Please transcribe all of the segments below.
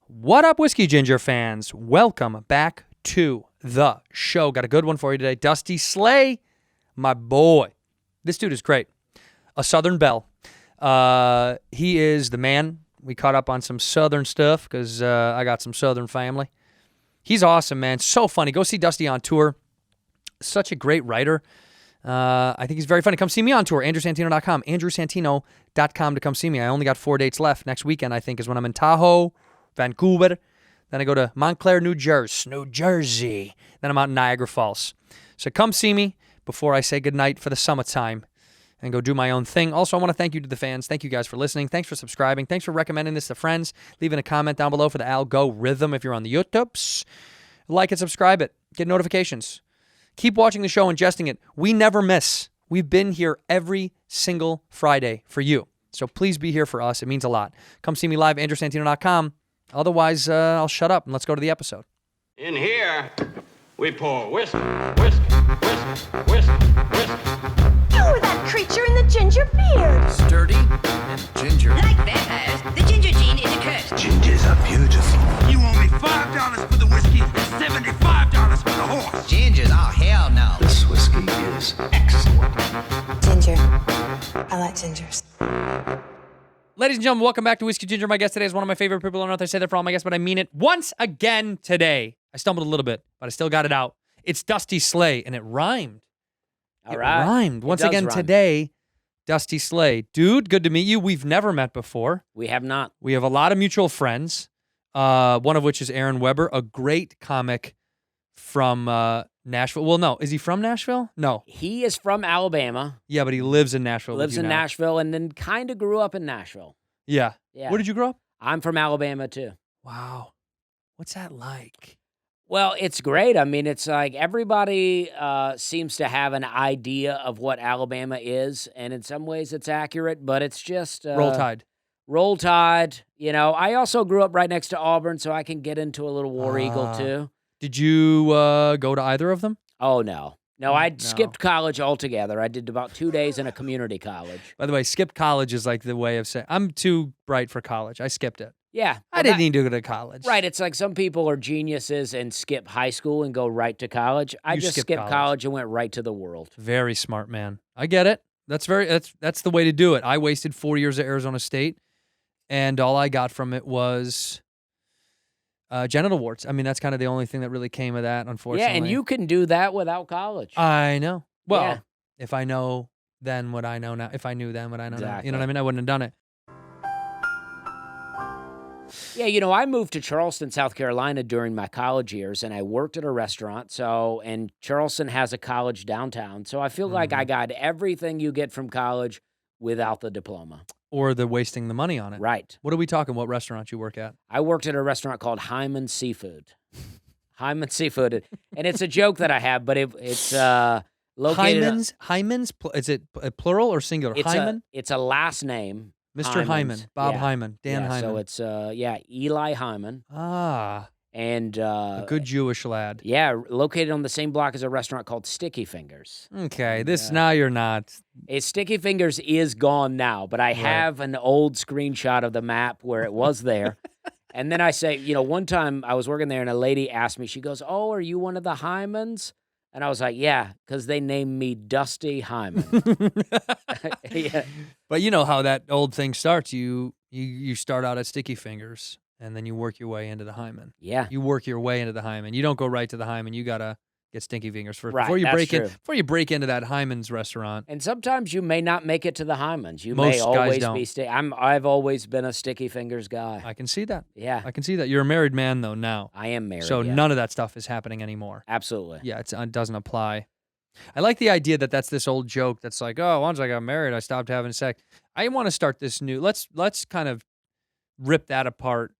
What up, Whiskey Ginger fans? Welcome back to the show. Got a good one for you today. Dusty Slay, my boy. This dude is great. A Southern belle. He is the man. We caught up on some Southern stuff because I got some Southern family. He's awesome, man. So funny. Go see Dusty on tour. Such a great writer. I think he's very funny. Come see me on tour, andrewsantino.com. andrewsantino.com to come see me. I only got 4 dates left. Next weekend, I think, is when I'm in Tahoe, Vancouver. Then I go to Montclair, New Jersey. Then I'm out in Niagara Falls. So come see me before I say goodnight for the summertime and go do my own thing. Also, I want to thank you to the fans. Thank you guys for listening. Thanks for subscribing. Thanks for recommending this to friends. Leaving a comment down below for the algorithm if you're on the YouTubes. Like and subscribe it. Get notifications. Keep watching the show, ingesting it. We never miss. We've been here every single Friday for you. So please be here for us. It means a lot. Come see me live, andrewsantino.com. Otherwise, I'll shut up and let's go to the episode. In here, we pour whisk, whisk, whisk, whisk, whisk. You were that creature in the ginger beard. Sturdy and ginger. Like vampires, the ginger gene is a curse. Gingers are beautiful. You owe me $5 for the whiskey and $75 for the horse. Gingers? Oh, hell no. This whiskey is excellent. Ginger. I like gingers. Ladies and gentlemen, welcome back to Whiskey Ginger. My guest today is one of my favorite people on earth. I say that for all my guests, but I mean it once again today. I stumbled a little bit, but I still got it out. It's Dusty Slay, and it rhymed. All right. It rhymed. Once again today, Dusty Slay. Dude, good to meet you. We've never met before. We have not. We have a lot of mutual friends, one of which is Aaron Weber, a great comic from Nashville. Well, no. Is he from Nashville? No. He is from Alabama. Yeah, but he lives in Nashville. Lives in Nashville and then kind of grew up in Nashville. Yeah. Yeah. Where did you grow up? I'm from Alabama too. Wow. What's that like? Well, it's great. I mean, it's like everybody seems to have an idea of what Alabama is, and in some ways it's accurate, but it's just... Roll Tide. Roll Tide. You know, I also grew up right next to Auburn, so I can get into a little War Eagle too. Did you go to either of them? Oh, no. No, I skipped college altogether. I did about 2 days in a community college. By the way, skip college is like the way of saying, I'm too bright for college. I skipped it. Yeah. I didn't need to go to college. Right. It's like some people are geniuses and skip high school and go right to college. I just skipped college and went right to the world. Very smart, man. I get it. That's the way to do it. I wasted 4 years at Arizona State, and all I got from it was genital warts. I mean, that's kind of the only thing that really came of that, unfortunately. Yeah, and you can do that without college. I know. Well, Yeah. if I know then what I know now, if I knew then what I know now, Exactly. you know what I mean? I wouldn't have done it. Yeah, you know, I moved to Charleston, South Carolina during my college years, and I worked at a restaurant. And Charleston has a college downtown. So I feel like I got everything you get from college without the diploma. Or the wasting the money on it. Right. What are we talking? What restaurant you work at? I worked at a restaurant called Hyman Seafood. Hyman Seafood. And it's a joke that I have, but it's located... Hyman's, is it plural or singular? Hyman? It's a last name. Mr. Hyman, Bob Yeah. Hyman, Dan Yeah, Hyman. So it's, Eli Hyman. Ah, And a good Jewish lad. yeah, located on the same block as a restaurant called Sticky Fingers. Okay, now you're not. Sticky Fingers is gone now, but I have an old screenshot of the map where it was there. And then I say, one time I was working there and a lady asked me, she goes, "Oh, are you one of the Hymans?" And I was like, "Yeah, because they named me Dusty Hyman." Yeah. But you know how that old thing starts. You start out at Sticky Fingers, and then you work your way into the Hyman. Yeah. You work your way into the Hyman. You don't go right to the Hyman. You gotta get Stinky Fingers first Right, before you that's break in. true. Before you break into that Hyman's restaurant. And sometimes you may not make it to the Hymans. You Most may guys always don't. be I've always been a Sticky Fingers guy. I can see that. Yeah. I can see that. You're a married man though now. I am married. So yeah. none of that stuff is happening anymore. Absolutely. Yeah, it doesn't apply. I like the idea that that's this old joke that's like, oh, once I got married, I stopped having sex. I want to start this new. Let's kind of rip that apart.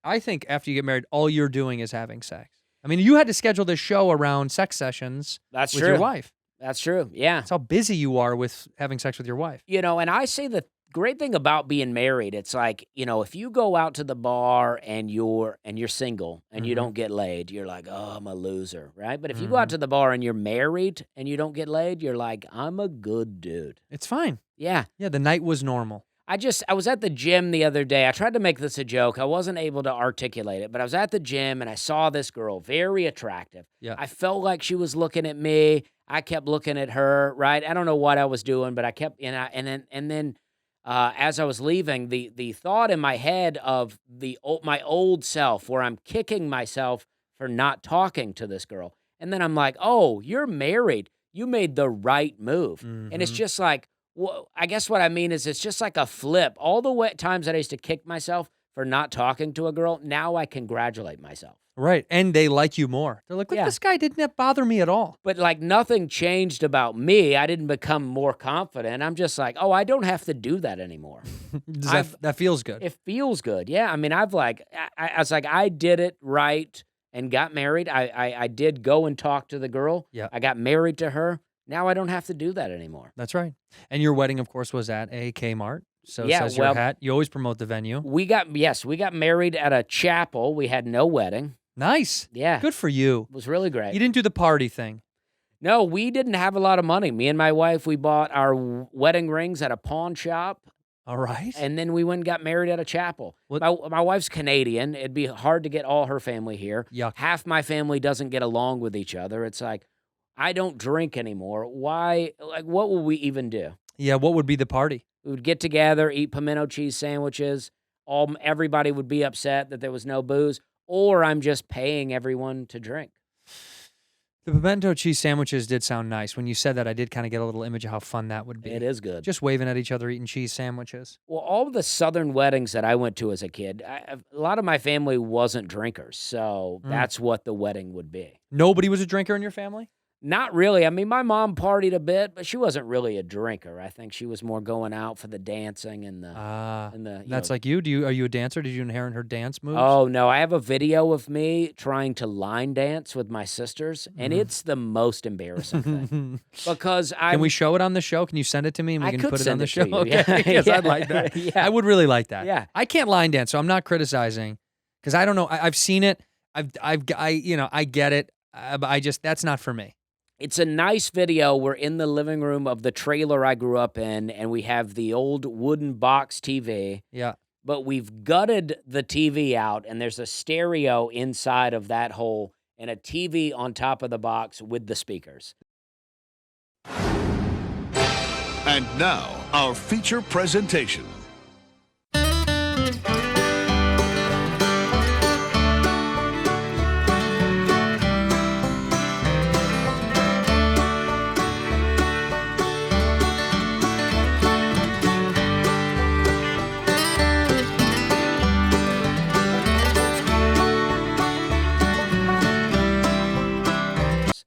I think after you get married, all you're doing is having sex. I mean, you had to schedule this show around sex sessions That's with true. your wife. That's true. Yeah. That's how busy you are with having sex with your wife. And I say the great thing about being married, it's like, if you go out to the bar and you're single and you don't get laid, you're like, "Oh, I'm a loser," right? But if you go out to the bar and you're married and you don't get laid, you're like, "I'm a good dude." It's fine. Yeah. Yeah, the night was normal. I was at the gym the other day. I tried to make this a joke. I wasn't able to articulate it, but I was at the gym and I saw this girl, very attractive. Yeah. I felt like she was looking at me. I kept looking at her, right? I don't know what I was doing, but I kept, and then as I was leaving, the thought in my head of my old self, where I'm kicking myself for not talking to this girl. And then I'm like, oh, you're married. You made the right move. And it's just like, well, I guess what I mean is it's just like a flip. All the times that I used to kick myself for not talking to a girl, now I congratulate myself. Right. And they like you more. They're like, look, Yeah. this guy didn't bother me at all. But like nothing changed about me. I didn't become more confident. I'm just like, oh, I don't have to do that anymore. That feels good. It feels good. Yeah. I mean, I was like, I did it right and got married. I did go and talk to the girl. Yeah. I got married to her. Now I don't have to do that anymore. That's right. And your wedding, of course, was at a Kmart. So Yeah, says your well- hat. You always promote the venue. We got married at a chapel. We had no wedding. Nice. Yeah. Good for you. It was really great. You didn't do the party thing. No, we didn't have a lot of money. Me and my wife, we bought our wedding rings at a pawn shop. All right. And then we went and got married at a chapel. What- My wife's Canadian. It'd be hard to get all her family here. Yuck. Half my family doesn't get along with each other. It's like, I don't drink anymore. Why? Like, what will we even do? Yeah, what would be the party? We would get together, eat pimento cheese sandwiches. Everybody would be upset that there was no booze, or I'm just paying everyone to drink. The pimento cheese sandwiches did sound nice. When you said that, I did kind of get a little image of how fun that would be. It is good. Just waving at each other, eating cheese sandwiches. Well, all of the Southern weddings that I went to as a kid, a lot of my family wasn't drinkers, so that's what the wedding would be. Nobody was a drinker in your family? Not really. I mean, my mom partied a bit, but she wasn't really a drinker. I think she was more going out for the dancing and the. That's like you. Are you a dancer? Did you inherit her dance moves? Oh no, I have a video of me trying to line dance with my sisters, and it's the most embarrassing thing because Can we show it on the show? Can you send it to me and we I can could put it on send the it show? to you. Okay, Yeah. yes, I'd like that. Yeah. I would really like that. Yeah. I can't line dance, so I'm not criticizing because I don't know. I've seen it. I get it. But that's not for me. It's a nice video. We're in the living room of the trailer I grew up in, and we have the old wooden box TV. Yeah. But we've gutted the TV out, and there's a stereo inside of that hole and a TV on top of the box with the speakers. And now, our feature presentation.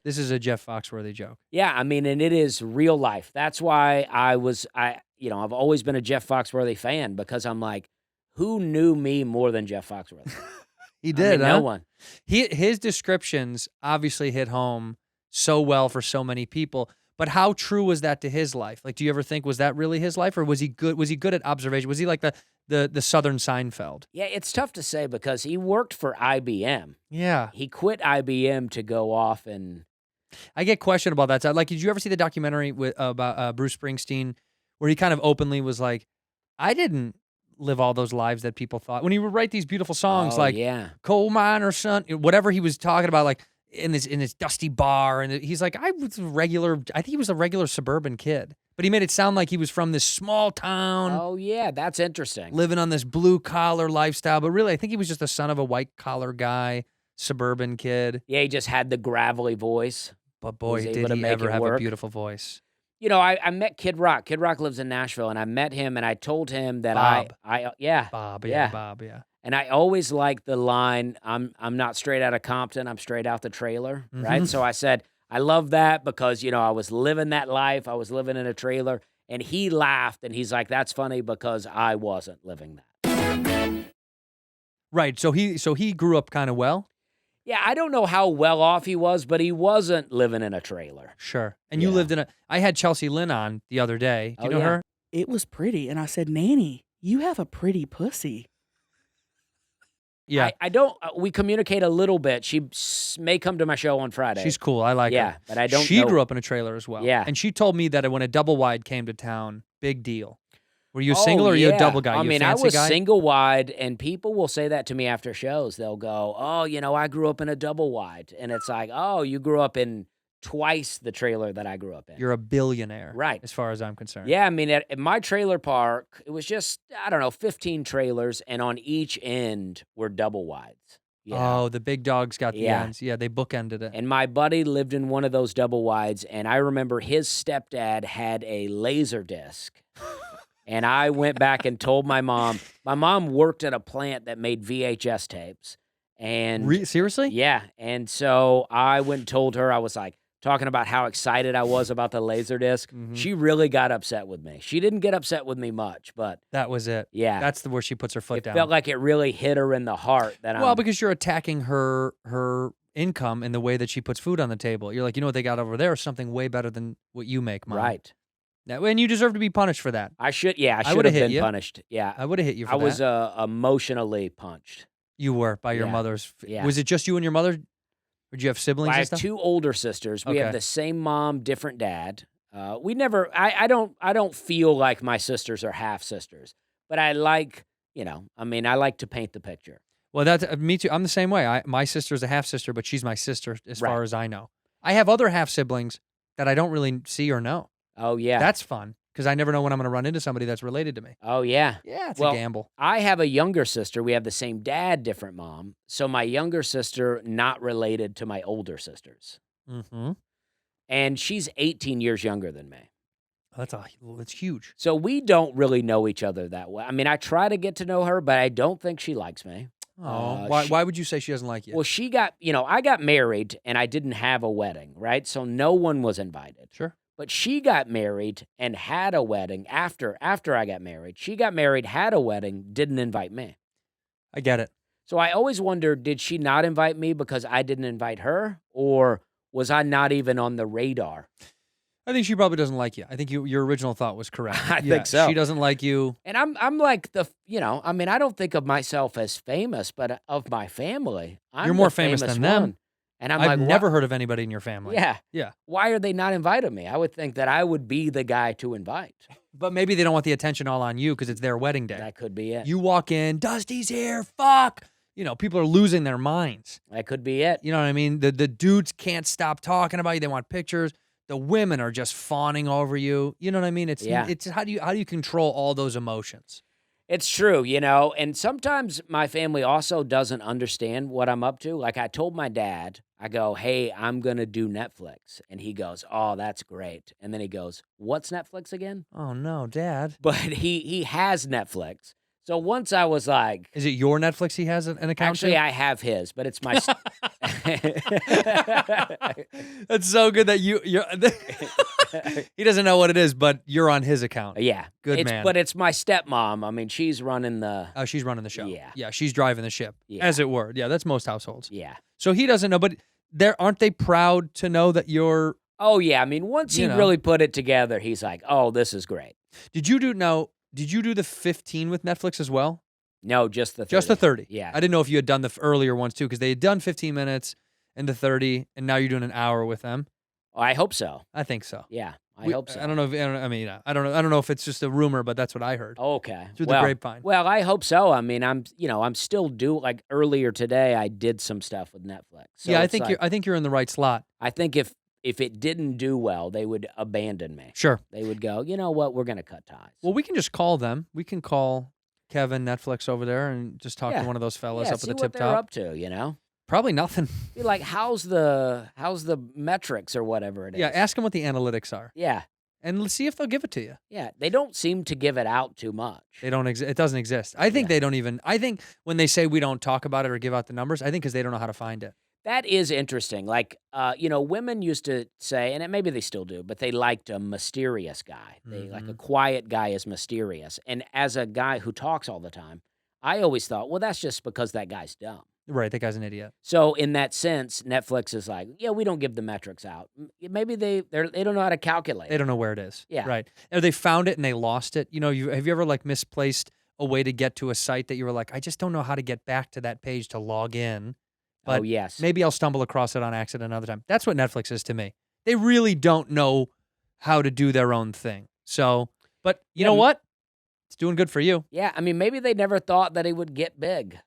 This is a Jeff Foxworthy joke. Yeah, I mean, and it is real life. That's why I've always been a Jeff Foxworthy fan because I'm like, who knew me more than Jeff Foxworthy? He did, no one. His descriptions obviously hit home so well for so many people. But how true was that to his life? Like, do you ever think, was that really his life, or was he good? Was he good at observation? Was he like the Southern Seinfeld? Yeah, it's tough to say because he worked for IBM. Yeah. He quit IBM to go off and. I get questioned about that. So, like, did you ever see the documentary about Bruce Springsteen, where he kind of openly was like, I didn't live all those lives that people thought. When he would write these beautiful songs, like Coal Miner Son, whatever he was talking about, like in this dusty bar, and he's like, I think he was a regular suburban kid, but he made it sound like he was from this small town. Oh yeah, that's interesting. Living on this blue collar lifestyle, but really, I think he was just the son of a white collar guy, suburban kid. Yeah, he just had the gravelly voice. But boy, able did to he make ever it have a work. beautiful voice. You know, I met Kid Rock. Kid Rock lives in Nashville, and I met him, and I told him that Bob. Bob, Bob, yeah. And I always liked the line, I'm not straight out of Compton, I'm straight out the trailer, right? So I said, I love that because, you know, I was living that life. I was living in a trailer. And he laughed, and he's like, that's funny because I wasn't living that. Right, so he grew up kind of well? Yeah, I don't know how well off he was, but he wasn't living in a trailer. Sure. And you lived in I had Chelsea Lynn on the other day. Do you know her? It was pretty. And I said, Nanny, you have a pretty pussy. Yeah. I don't, we communicate a little bit. She may come to my show on Friday. She's cool. I like her. Yeah, but I don't She know. grew up in a trailer as well. Yeah. And she told me that when a double wide came to town, big deal. Were you single or are you a double guy? I You a mean, I fancy was guy? single wide, and people will say that to me after shows. They'll go, "Oh, I grew up in a double wide," and it's like, "Oh, you grew up in twice the trailer that I grew up in." You're a billionaire, Right. as far as I'm concerned. Yeah, I mean, at my trailer park, it was just, I don't know, 15 trailers, and on each end were double wides. Oh, the big dogs got the Yeah. ends. Yeah, they bookended it. And my buddy lived in one of those double wides, and I remember his stepdad had a laser disc. And I went back and told my mom. My mom worked at a plant that made VHS tapes. And Seriously? yeah, and so I went and told her, I was like, talking about how excited I was about the Laserdisc. She really got upset with me. She didn't get upset with me much, but That was it. yeah, That's where she puts her foot it down. felt like it really hit her in the heart. Well, because you're attacking her income and the way that she puts food on the table. You're like, you know what they got over there is something way better than what you make, Mom. Right. And you deserve to be punished for that. I should have would've hit been you. punished. Yeah, I would have hit you for I that. was emotionally punched. You were by your Yeah. mother's. Yeah. Was it just you and your mother? Or did you have siblings I and have stuff? 2 older sisters. We Okay. have the same mom, different dad. We never. I don't feel like my sisters are half sisters, but I like. I mean, I like to paint the picture. Well, that's me too. I'm the same way. My sister's a half sister, but she's my sister as Right. far as I know. I have other half siblings that I don't really see or know. Oh yeah. That's fun because I never know when I'm going to run into somebody that's related to me. Oh yeah. Yeah, it's Well, a gamble. I have a younger sister. We have the same dad, different mom. So my younger sister not related to my older sisters, Mm-hmm. and she's 18 years younger than me. That's huge. So we don't really know each other that well. I mean, I try to get to know her, but I don't think she likes me. Oh, Uh, why would you say she doesn't like you? Well, she got, I got married and I didn't have a wedding, right? So no one was invited. Sure. But she got married and had a wedding after I got married. She got married, had a wedding, didn't invite me. I get it. So I always wondered, did she not invite me because I didn't invite her, or was I not even on the radar? I think she probably doesn't like you. I think your original thought was correct. I think so. She doesn't like you. And I'm like I mean, I don't think of myself as famous, but of my family, I'm You're more the famous famous than them. one. And I'm I've like, never heard of anybody in your family. Yeah. Yeah. Why are they not inviting me? I would think that I would be the guy to invite. But maybe they don't want the attention all on you because it's their wedding day. That could be it. You walk in, Dusty's here, fuck. People are losing their minds. That could be it. You know what I mean? The dudes can't stop talking about you. They want pictures. The women are just fawning over you. You know what I mean? It's how do you control all those emotions? It's true, and sometimes my family also doesn't understand what I'm up to. Like I told my dad, I go, "Hey, I'm going to do Netflix." And he goes, "Oh, that's great." And then he goes, "What's Netflix again?" Oh no, Dad. But he has Netflix. So once I was like, Is it your Netflix he has an account actually, to? I have his, but it's my. That's so good that you're he doesn't know what it is, but you're on his account. Yeah, Good man. But it's my stepmom. I mean, she's running the. Oh, she's running the show. Yeah. Yeah, she's driving the ship, Yeah. as it were. Yeah, that's most households. Yeah. So he doesn't know, but aren't they proud to know that you're... Oh yeah, I mean, once he really put it together, he's like, "Oh, this is great." Did you do the 15 with Netflix as well? No, just the 30. Just the 30. Yeah. I didn't know if you had done the earlier ones too, because they had done 15 minutes and the 30, and now you're doing an hour with them. I hope so. I think so. Yeah, I hope so. I don't know. I don't know if it's just a rumor, but that's what I heard. Okay. Through the grapevine. Well, I hope so. I mean, I'm still like earlier today, I did some stuff with Netflix. So yeah, I it's think like, I think you're in the right slot. I think if it didn't do well, they would abandon me. Sure. They would go, "You know what? We're going to cut ties." Well, we can just call them. We can call Kevin Netflix over there and just talk to one of those fellas up at see the what tip they're top. up to, Probably nothing. Be like, how's the metrics or whatever it is? Yeah, ask them what the analytics are. Yeah. And let's see if they'll give it to you. Yeah, they don't seem to give it out too much. They don't it doesn't exist. I think they don't even I think when they say we don't talk about it or give out the numbers, I think because they don't know how to find it. That is interesting. Like, women used to say, and maybe they still do, but they liked a mysterious guy. They like a quiet guy is mysterious. And as a guy who talks all the time, I always thought, well, that's just because that guy's dumb. Right, that guy's an idiot. So in that sense, Netflix is like, yeah, we don't give the metrics out. Maybe they don't know how to calculate. They don't know where it is. Yeah. Right. Or they found it and they lost it. Have you ever like misplaced a way to get to a site that you were like, I just don't know how to get back to that page to log in. But oh, yes. maybe I'll stumble across it on accident another time. That's what Netflix is to me. They really don't know how to do their own thing. So, but you know what? It's doing good for you. Yeah, I mean, maybe they never thought that it would get big.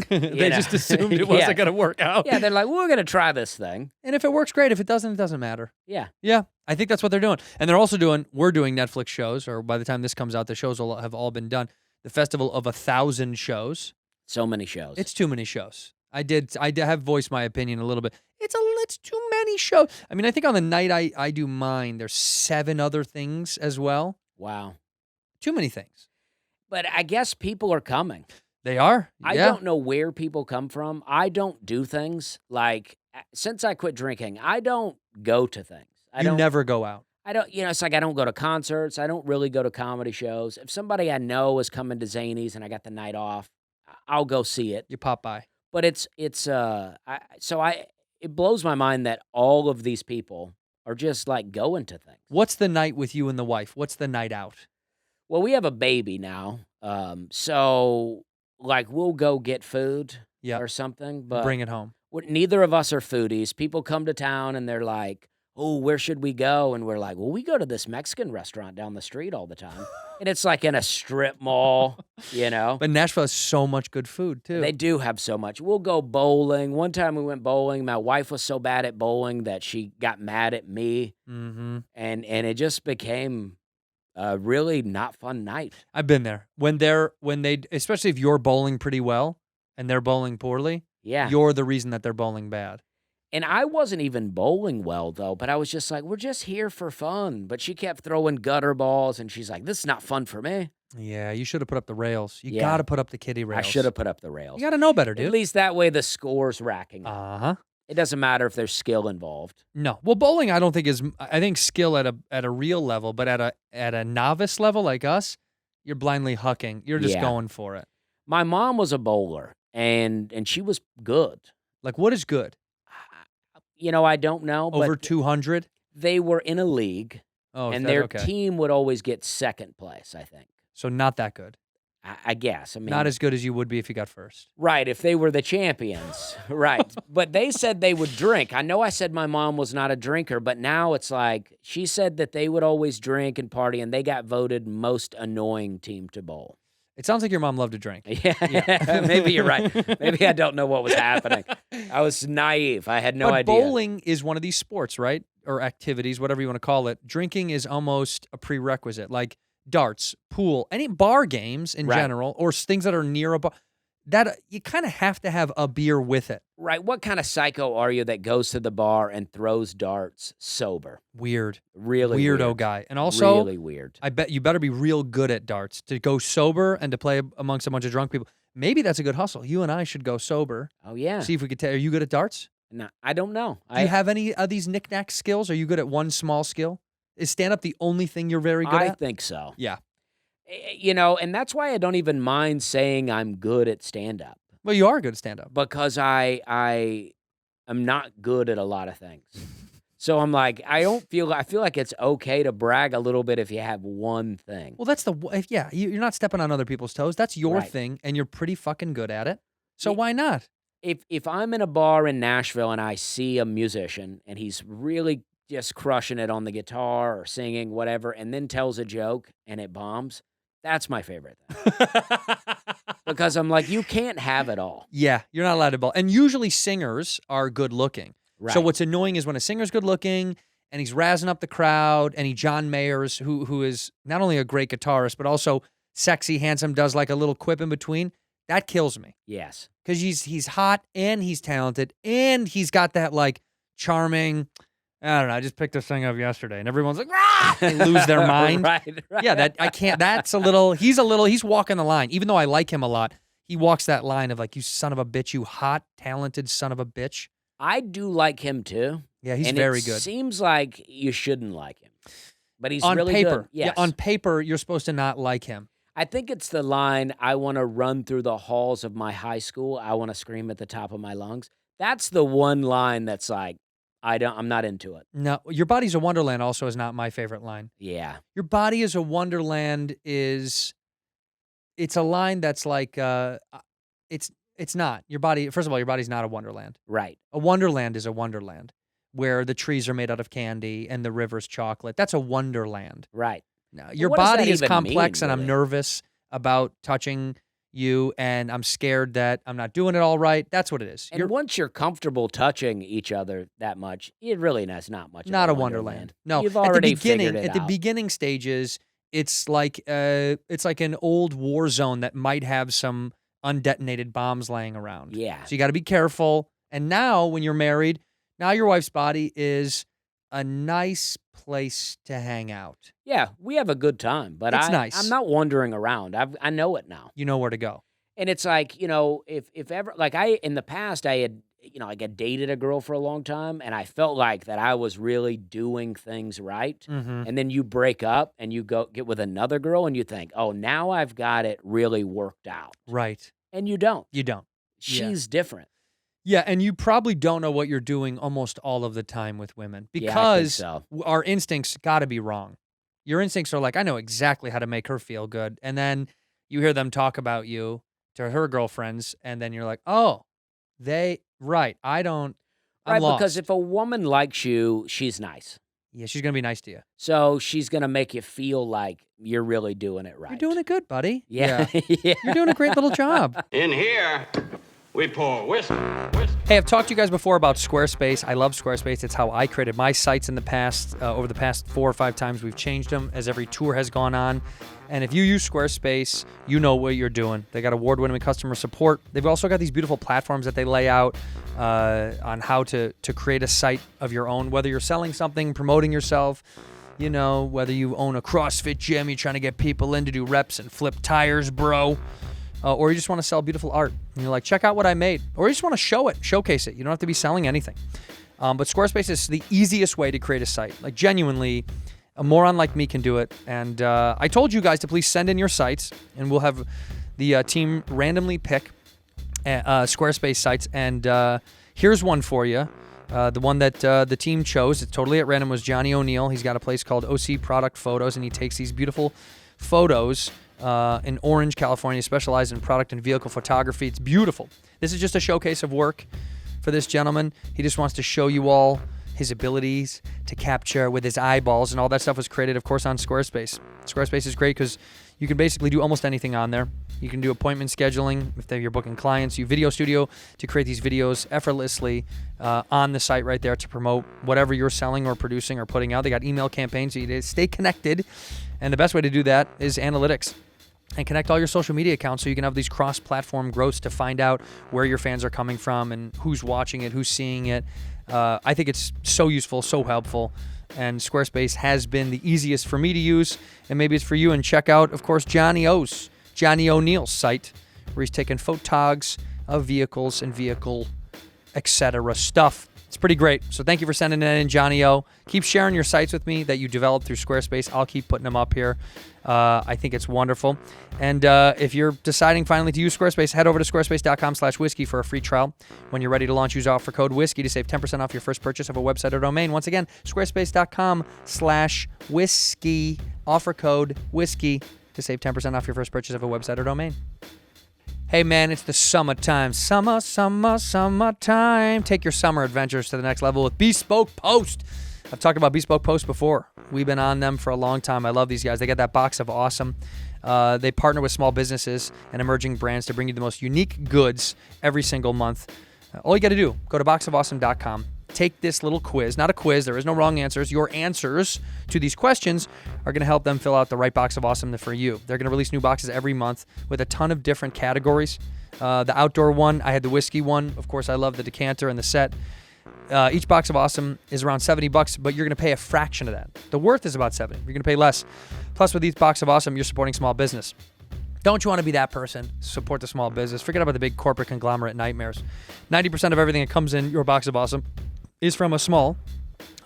They just assumed it wasn't going to work out. Yeah, they're like, we're going to try this thing. And if it works, great. If it doesn't matter. Yeah. Yeah, I think that's what they're doing. And they're also we're doing Netflix shows, or by the time this comes out, the shows will have all been done. The Festival of 1,000 shows. So many shows. It's too many shows. I have voiced my opinion a little bit. It's too many shows. I mean, I think on the night I do mine, there's 7 other things as well. Wow. Too many things. But I guess people are coming. They are. I Yeah. don't know where people come from. I don't do things like, since I quit drinking, I don't go to things. You never go out. I don't, it's like I don't go to concerts. I don't really go to comedy shows. If somebody I know is coming to Zanies and I got the night off, I'll go see it. You pop by. But it blows my mind that all of these people are just like going to things. What's the night with you and the wife? What's the night out? Well, we have a baby now. So like we'll go get food or something, but bring it home. Neither of us are foodies. People come to town and they're like, oh, where should we go? And we're like, well, we go to this Mexican restaurant down the street all the time. And it's like in a strip mall, But Nashville has so much good food, too. They do have so much. We'll go bowling. One time we went bowling. My wife was so bad at bowling that she got mad at me. Mm-hmm. And it just became a really not fun night. I've been there. When they, especially if you're bowling pretty well and they're bowling poorly, you're the reason that they're bowling bad. And I wasn't even bowling well, though, but I was just like, we're just here for fun. But she kept throwing gutter balls, and she's like, this is not fun for me. Yeah, you should have put up the rails. You got to put up the kiddie rails. I should have put up the rails. You got to know better, dude. At least that way the score's racking up. Uh-huh. It doesn't matter if there's skill involved. No. Well, bowling I don't think is, I think skill at a real level, but at a novice level like us, you're blindly hucking. You're just going for it. My mom was a bowler, and she was good. Like, what is good? I don't know. Over but 200? They were in a league, and their team would always get second place, I think. So not that good. I guess. I mean, not as good as you would be if you got first. Right, if they were the champions. Right. But they said they would drink. I know I said my mom was not a drinker, but now it's like she said that they would always drink and party, and they got voted most annoying team to bowl. It sounds like your mom loved to drink. Yeah. Maybe you're right. Maybe I don't know what was happening. I was naive. I had no idea. But bowling is one of these sports, right? Or activities, whatever you want to call it. Drinking is almost a prerequisite. Like darts, pool, any bar games in general, or things that are near a bar, that you kind of have to have a beer with it. Right. What kind of psycho are you that goes to the bar and throws darts sober? Weird. Really weirdo weird. guy. And also, really weird. I bet you better be real good at darts to go sober and to play amongst a bunch of drunk people. Maybe that's a good hustle. You and I should go sober. Oh, yeah. See if we could are you good at darts? No, I don't know. Do you have any of these knick-knack skills? Are you good at one small skill? Is stand-up the only thing you're very good at? I think so. Yeah. And that's why I don't even mind saying I'm good at stand-up. Well, you are good at stand-up. Because I am not good at a lot of things. So I'm like, I feel like it's okay to brag a little bit if you have one thing. Well, that's you're not stepping on other people's toes. That's your thing, and you're pretty fucking good at it. So why not? If I'm in a bar in Nashville and I see a musician and he's really just crushing it on the guitar or singing, whatever, and then tells a joke and it bombs, that's my favorite thing. Because I'm like, you can't have it all. Yeah, you're not allowed to bowl. And usually singers are good looking. Right. So what's annoying is when a singer's good looking and he's razzing up the crowd and he John Mayers, who is not only a great guitarist, but also sexy, handsome, does like a little quip in between. That kills me. Yes. Because he's hot and he's talented and he's got that like charming, I don't know, I just picked this thing up yesterday and everyone's like, ah! They lose their mind. Right. Yeah, he's walking the line. Even though I like him a lot, he walks that line of like, you son of a bitch, you hot, talented son of a bitch. I do like him too. Yeah, he's very good. It seems like you shouldn't like him. But he's on really paper. good. Yes. Yeah, on paper, you're supposed to not like him. I think it's the line, I want to run through the halls of my high school. I want to scream at the top of my lungs. That's the one line that's like, I'm not into it. No, Your Body's a Wonderland also is not my favorite line. Yeah. Your Body is a Wonderland it's a line that's like, it's not. First of all, your body's not a wonderland. Right. A wonderland is a wonderland where the trees are made out of candy and the river's chocolate. That's a wonderland. Right. No, your what does body that is even complex mean, and I'm really? nervous about touching you, and I'm scared that I'm not doing it all right. That's what it is. And once you're comfortable touching each other that much, it really is not much. Not of a wonderland. No, you've already figured it at the out. beginning stages, it's like an old war zone that might have some undetonated bombs laying around. Yeah. So you got to be careful. And now, when you're married, now your wife's body is a nice place to hang out. Yeah, we have a good time, but It's nice. I'm not wandering around. I know it now. You know where to go. And it's like, if ever, like in the past, I had, I got dated a girl for a long time, and I felt like that I was really doing things right. Mm-hmm. And then you break up and you go get with another girl, and you think, oh, now I've got it really worked out. Right. And you don't. You don't. She's different. Yeah, and you probably don't know what you're doing almost all of the time with women Yeah, I think because so. our instincts got to be wrong. Your instincts are like, I know exactly how to make her feel good. And then you hear them talk about you to her girlfriends, and then you're like, oh, I don't, I'm Right, lost. because if a woman likes you, she's nice. Yeah, she's going to be nice to you. So she's going to make you feel like you're really doing it right. You're doing it good, buddy. Yeah. Yeah. You're doing a great little job. In here, we pour whiskey. Hey, I've talked to you guys before about Squarespace. I love Squarespace. It's how I created my sites in the past. Over the past 4 or 5 times, we've changed them as every tour has gone on. And if you use Squarespace, you know what you're doing. They got award-winning customer support. They've also got these beautiful platforms that they lay out on how to create a site of your own, whether you're selling something, promoting yourself, whether you own a CrossFit gym, you're trying to get people in to do reps and flip tires, bro. Or you just want to sell beautiful art. And you're like, check out what I made. Or you just want to showcase it. You don't have to be selling anything. But Squarespace is the easiest way to create a site. Like, genuinely, a moron like me can do it. And I told you guys to please send in your sites, and we'll have the team randomly pick Squarespace sites. And here's one for you. The one that the team chose, it's totally at random, was Johnny O'Neill. He's got a place called OC Product Photos, and he takes these beautiful photos in Orange, California, specialized in product and vehicle photography. It's beautiful. This is just a showcase of work for this gentleman. He just wants to show you all his abilities to capture with his eyeballs, and all that stuff was created, of course, on Squarespace. Squarespace is great because you can basically do almost anything on there. You can do appointment scheduling if you're booking clients. You video studio to create these videos effortlessly on the site right there to promote whatever you're selling or producing or putting out. They got email campaigns so you to stay connected, and the best way to do that is analytics. And connect all your social media accounts so you can have these cross-platform growths to find out where your fans are coming from and who's watching it, who's seeing it. I think it's so useful, so helpful, and Squarespace has been the easiest for me to use, and maybe it's for you. And check out, of course, Johnny O'Neill's site, where he's taking photogs of vehicles and vehicle, etc. stuff. It's pretty great. So thank you for sending that in, Johnny O. Keep sharing your sites with me that you developed through Squarespace. I'll keep putting them up here. I think it's wonderful. And if you're deciding finally to use Squarespace, head over to squarespace.com/whiskey for a free trial. When you're ready to launch, use offer code whiskey to save 10% off your first purchase of a website or domain. Once again, squarespace.com/whiskey, offer code whiskey to save 10% off your first purchase of a website or domain. Hey man, it's the summertime. Summertime. Take your summer adventures to the next level with Bespoke Post. I've talked about Bespoke Post before. We've been on them for a long time. I love these guys. They got that box of awesome. They partner with small businesses and emerging brands to bring you the most unique goods every single month. All you got to do, go to boxofawesome.com. Take this little quiz. Not a quiz. There is no wrong answers. Your answers to these questions are going to help them fill out the right box of awesome for you. They're going to release new boxes every month with a ton of different categories. The outdoor one, I had the whiskey one. Of course, I love the decanter and the set. Each box of awesome is around $70, but you're going to pay a fraction of that. The worth is about $70. You're going to pay less. Plus, with each box of awesome, you're supporting small business. Don't you want to be that person? Support the small business. Forget about the big corporate conglomerate nightmares. 90% of everything that comes in your box of awesome is from a small,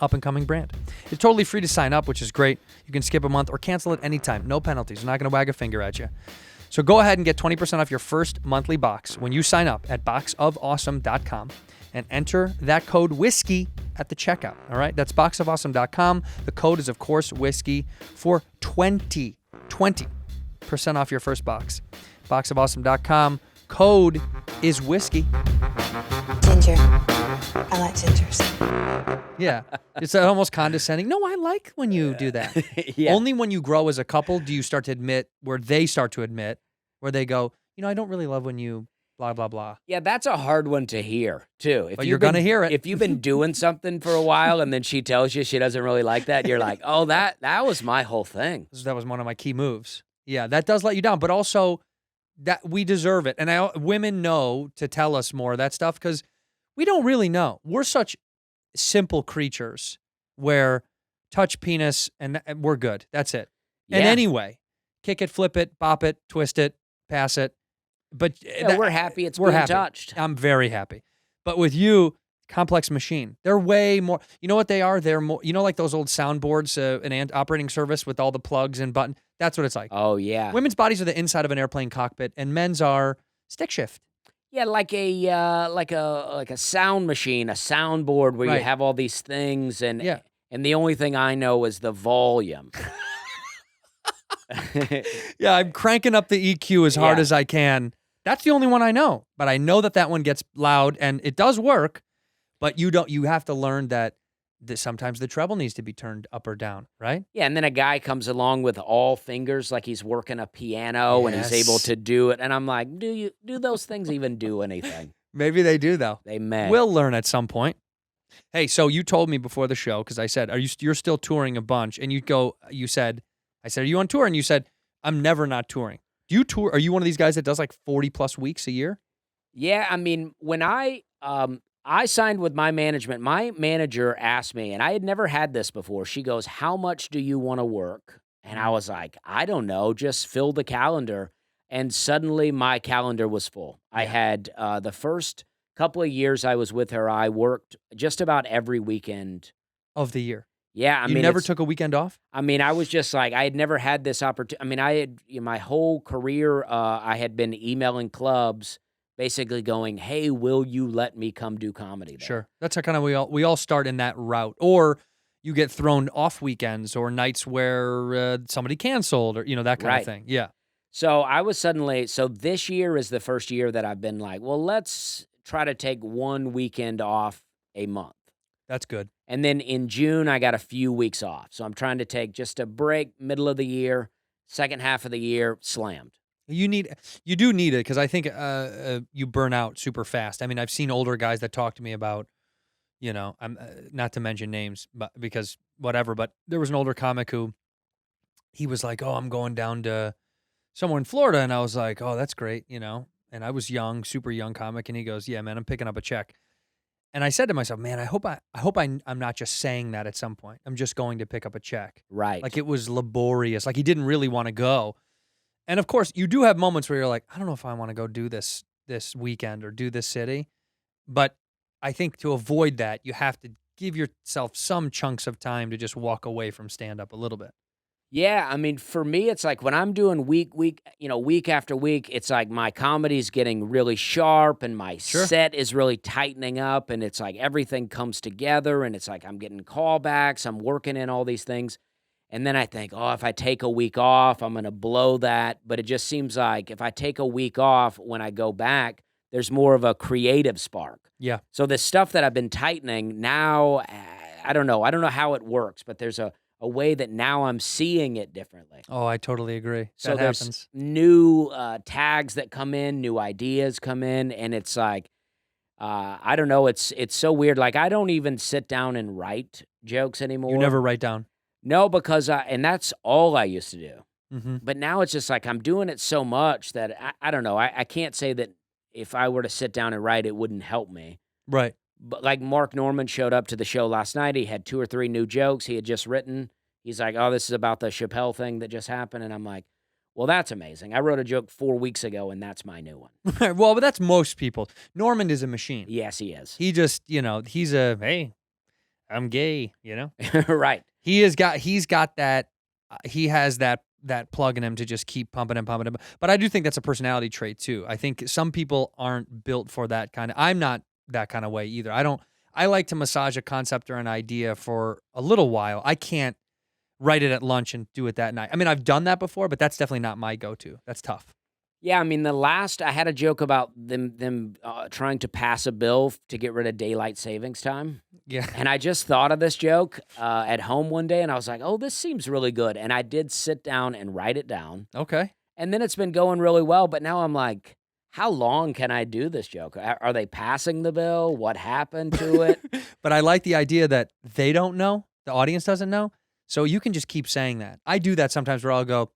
up-and-coming brand. It's totally free to sign up, which is great. You can skip a month or cancel it anytime. No penalties. We're not going to wag a finger at you. So go ahead and get 20% off your first monthly box when you sign up at boxofawesome.com and enter that code whiskey at the checkout. All right? That's boxofawesome.com. The code is, of course, whiskey for 20% off your first box. Boxofawesome.com. Code is whiskey. Ginger. I like gingers. Yeah. It's almost condescending. No, I like when you do that. Yeah. Only when you grow as a couple do you start to admit, where they start to admit, where they go, I don't really love when you blah, blah, blah. Yeah, that's a hard one to hear, too. But you're going to hear it. If you've been doing something for a while and then she tells you she doesn't really like that, you're like, oh, that was my whole thing. That was one of my key moves. Yeah, that does let you down, but also that we deserve it. And women know to tell us more of that stuff because we don't really know. We're such simple creatures where touch penis and we're good. That's it. And Yeah. anyway, kick it, flip it, bop it, twist it, pass it. But We're happy it's we're being happy. touched. I'm very happy. But with you, complex machine. They're way more. You know what they are? They're more. Like those old soundboards, an operating service with all the plugs and buttons. That's what it's like. Oh, yeah. Women's bodies are the inside of an airplane cockpit, and men's are stick shift. Yeah, like a sound machine, a soundboard where Right. you have all these things, and Yeah. and the only thing I know is the volume. Yeah, I'm cranking up the EQ as hard Yeah. as I can. That's the only one I know, but I know that one gets loud, and it does work. But you don't. You have to learn that sometimes the treble needs to be turned up or down, right? Yeah, and then a guy comes along with all fingers, like he's working a piano, and he's able Yes. to do it. And I'm like, do those things even do anything? Maybe they do though. They may. We'll learn at some point. Hey, so you told me before the show because I said, you're still touring a bunch, and you said, I said, are you on tour? And you said, I'm never not touring. Do you tour? Are you one of these guys that does like 40 plus weeks a year? Yeah, I mean, when I signed with my management, my manager asked me, and I had never had this before. She goes, how much do you want to work? And I was like, I don't know, just fill the calendar. And suddenly my calendar was full. I had the first couple of years I was with her, I worked just about every weekend. Of the year. Yeah, I You mean, never took a weekend off? I mean, I was just like, I had never had this opportunity. I mean, I had my whole career, I had been emailing clubs, basically going, "Hey, will you let me come do comedy there?" Sure. That's how kind of we all start in that route. Or you get thrown off weekends or nights where somebody canceled or that kind of Right. thing. Yeah. So I was so this year is the first year that I've been like, well, let's try to take one weekend off a month. That's good. And then in June, I got a few weeks off. So I'm trying to take just a break, middle of the year, second half of the year, slammed. You do need it because I think you burn out super fast. I mean, I've seen older guys that talk to me about, I'm not to mention names, but because whatever. But there was an older comic who he was like, "Oh, I'm going down to somewhere in Florida," and I was like, "Oh, that's great," And I was young, super young comic, and he goes, "Yeah, man, I'm picking up a check." And I said to myself, "Man, I hope I'm not just saying that at some point. I'm just going to pick up a check." Right. Like it was laborious. Like he didn't really want to go. And of course, you do have moments where you're like, I don't know if I want to go do this weekend or do this city. But I think to avoid that, you have to give yourself some chunks of time to just walk away from stand-up a little bit. Yeah, I mean, for me, it's like when I'm doing week after week, it's like my comedy's getting really sharp and my set is really tightening up, and it's like everything comes together, and it's like I'm getting callbacks, I'm working in all these things. And then I think, oh, if I take a week off, I'm going to blow that. But it just seems like if I take a week off, when I go back, there's more of a creative spark. Yeah. So the stuff that I've been tightening now, I don't know. I don't know how it works, but there's a way that now I'm seeing it differently. Oh, I totally agree. So that there's happens. new tags that come in, new ideas come in, and it's like, I don't know. It's so weird. Like I don't even sit down and write jokes anymore. You never write down. No, because and that's all I used to do. Mm-hmm. But now it's just like I'm doing it so much that I don't know. I can't say that if I were to sit down and write, it wouldn't help me. Right. But like Mark Norman showed up to the show last night. He had 2 or 3 new jokes he had just written. He's like, oh, this is about the Chappelle thing that just happened. And I'm like, well, that's amazing. I wrote a joke 4 weeks ago, and that's my new one. Well, but that's most people. Norman is a machine. Yes, he is. He just, he's hey, I'm gay, Right. He's got that, he has that plug in him to just keep pumping and pumping. But I do think that's a personality trait too. I think some people aren't built for that kind of, I'm not that kind of way either. I like to massage a concept or an idea for a little while. I can't write it at lunch and do it that night. I mean, I've done that before, but that's definitely not my go-to. That's tough. Yeah, I mean, I had a joke about them trying to pass a bill to get rid of daylight savings time. Yeah. And I just thought of this joke at home one day, and I was like, oh, this seems really good. And I did sit down and write it down. Okay. And then it's been going really well, but now I'm like, how long can I do this joke? Are they passing the bill? What happened to it? But I like the idea that they don't know, the audience doesn't know, so you can just keep saying that. I do that sometimes where I'll go,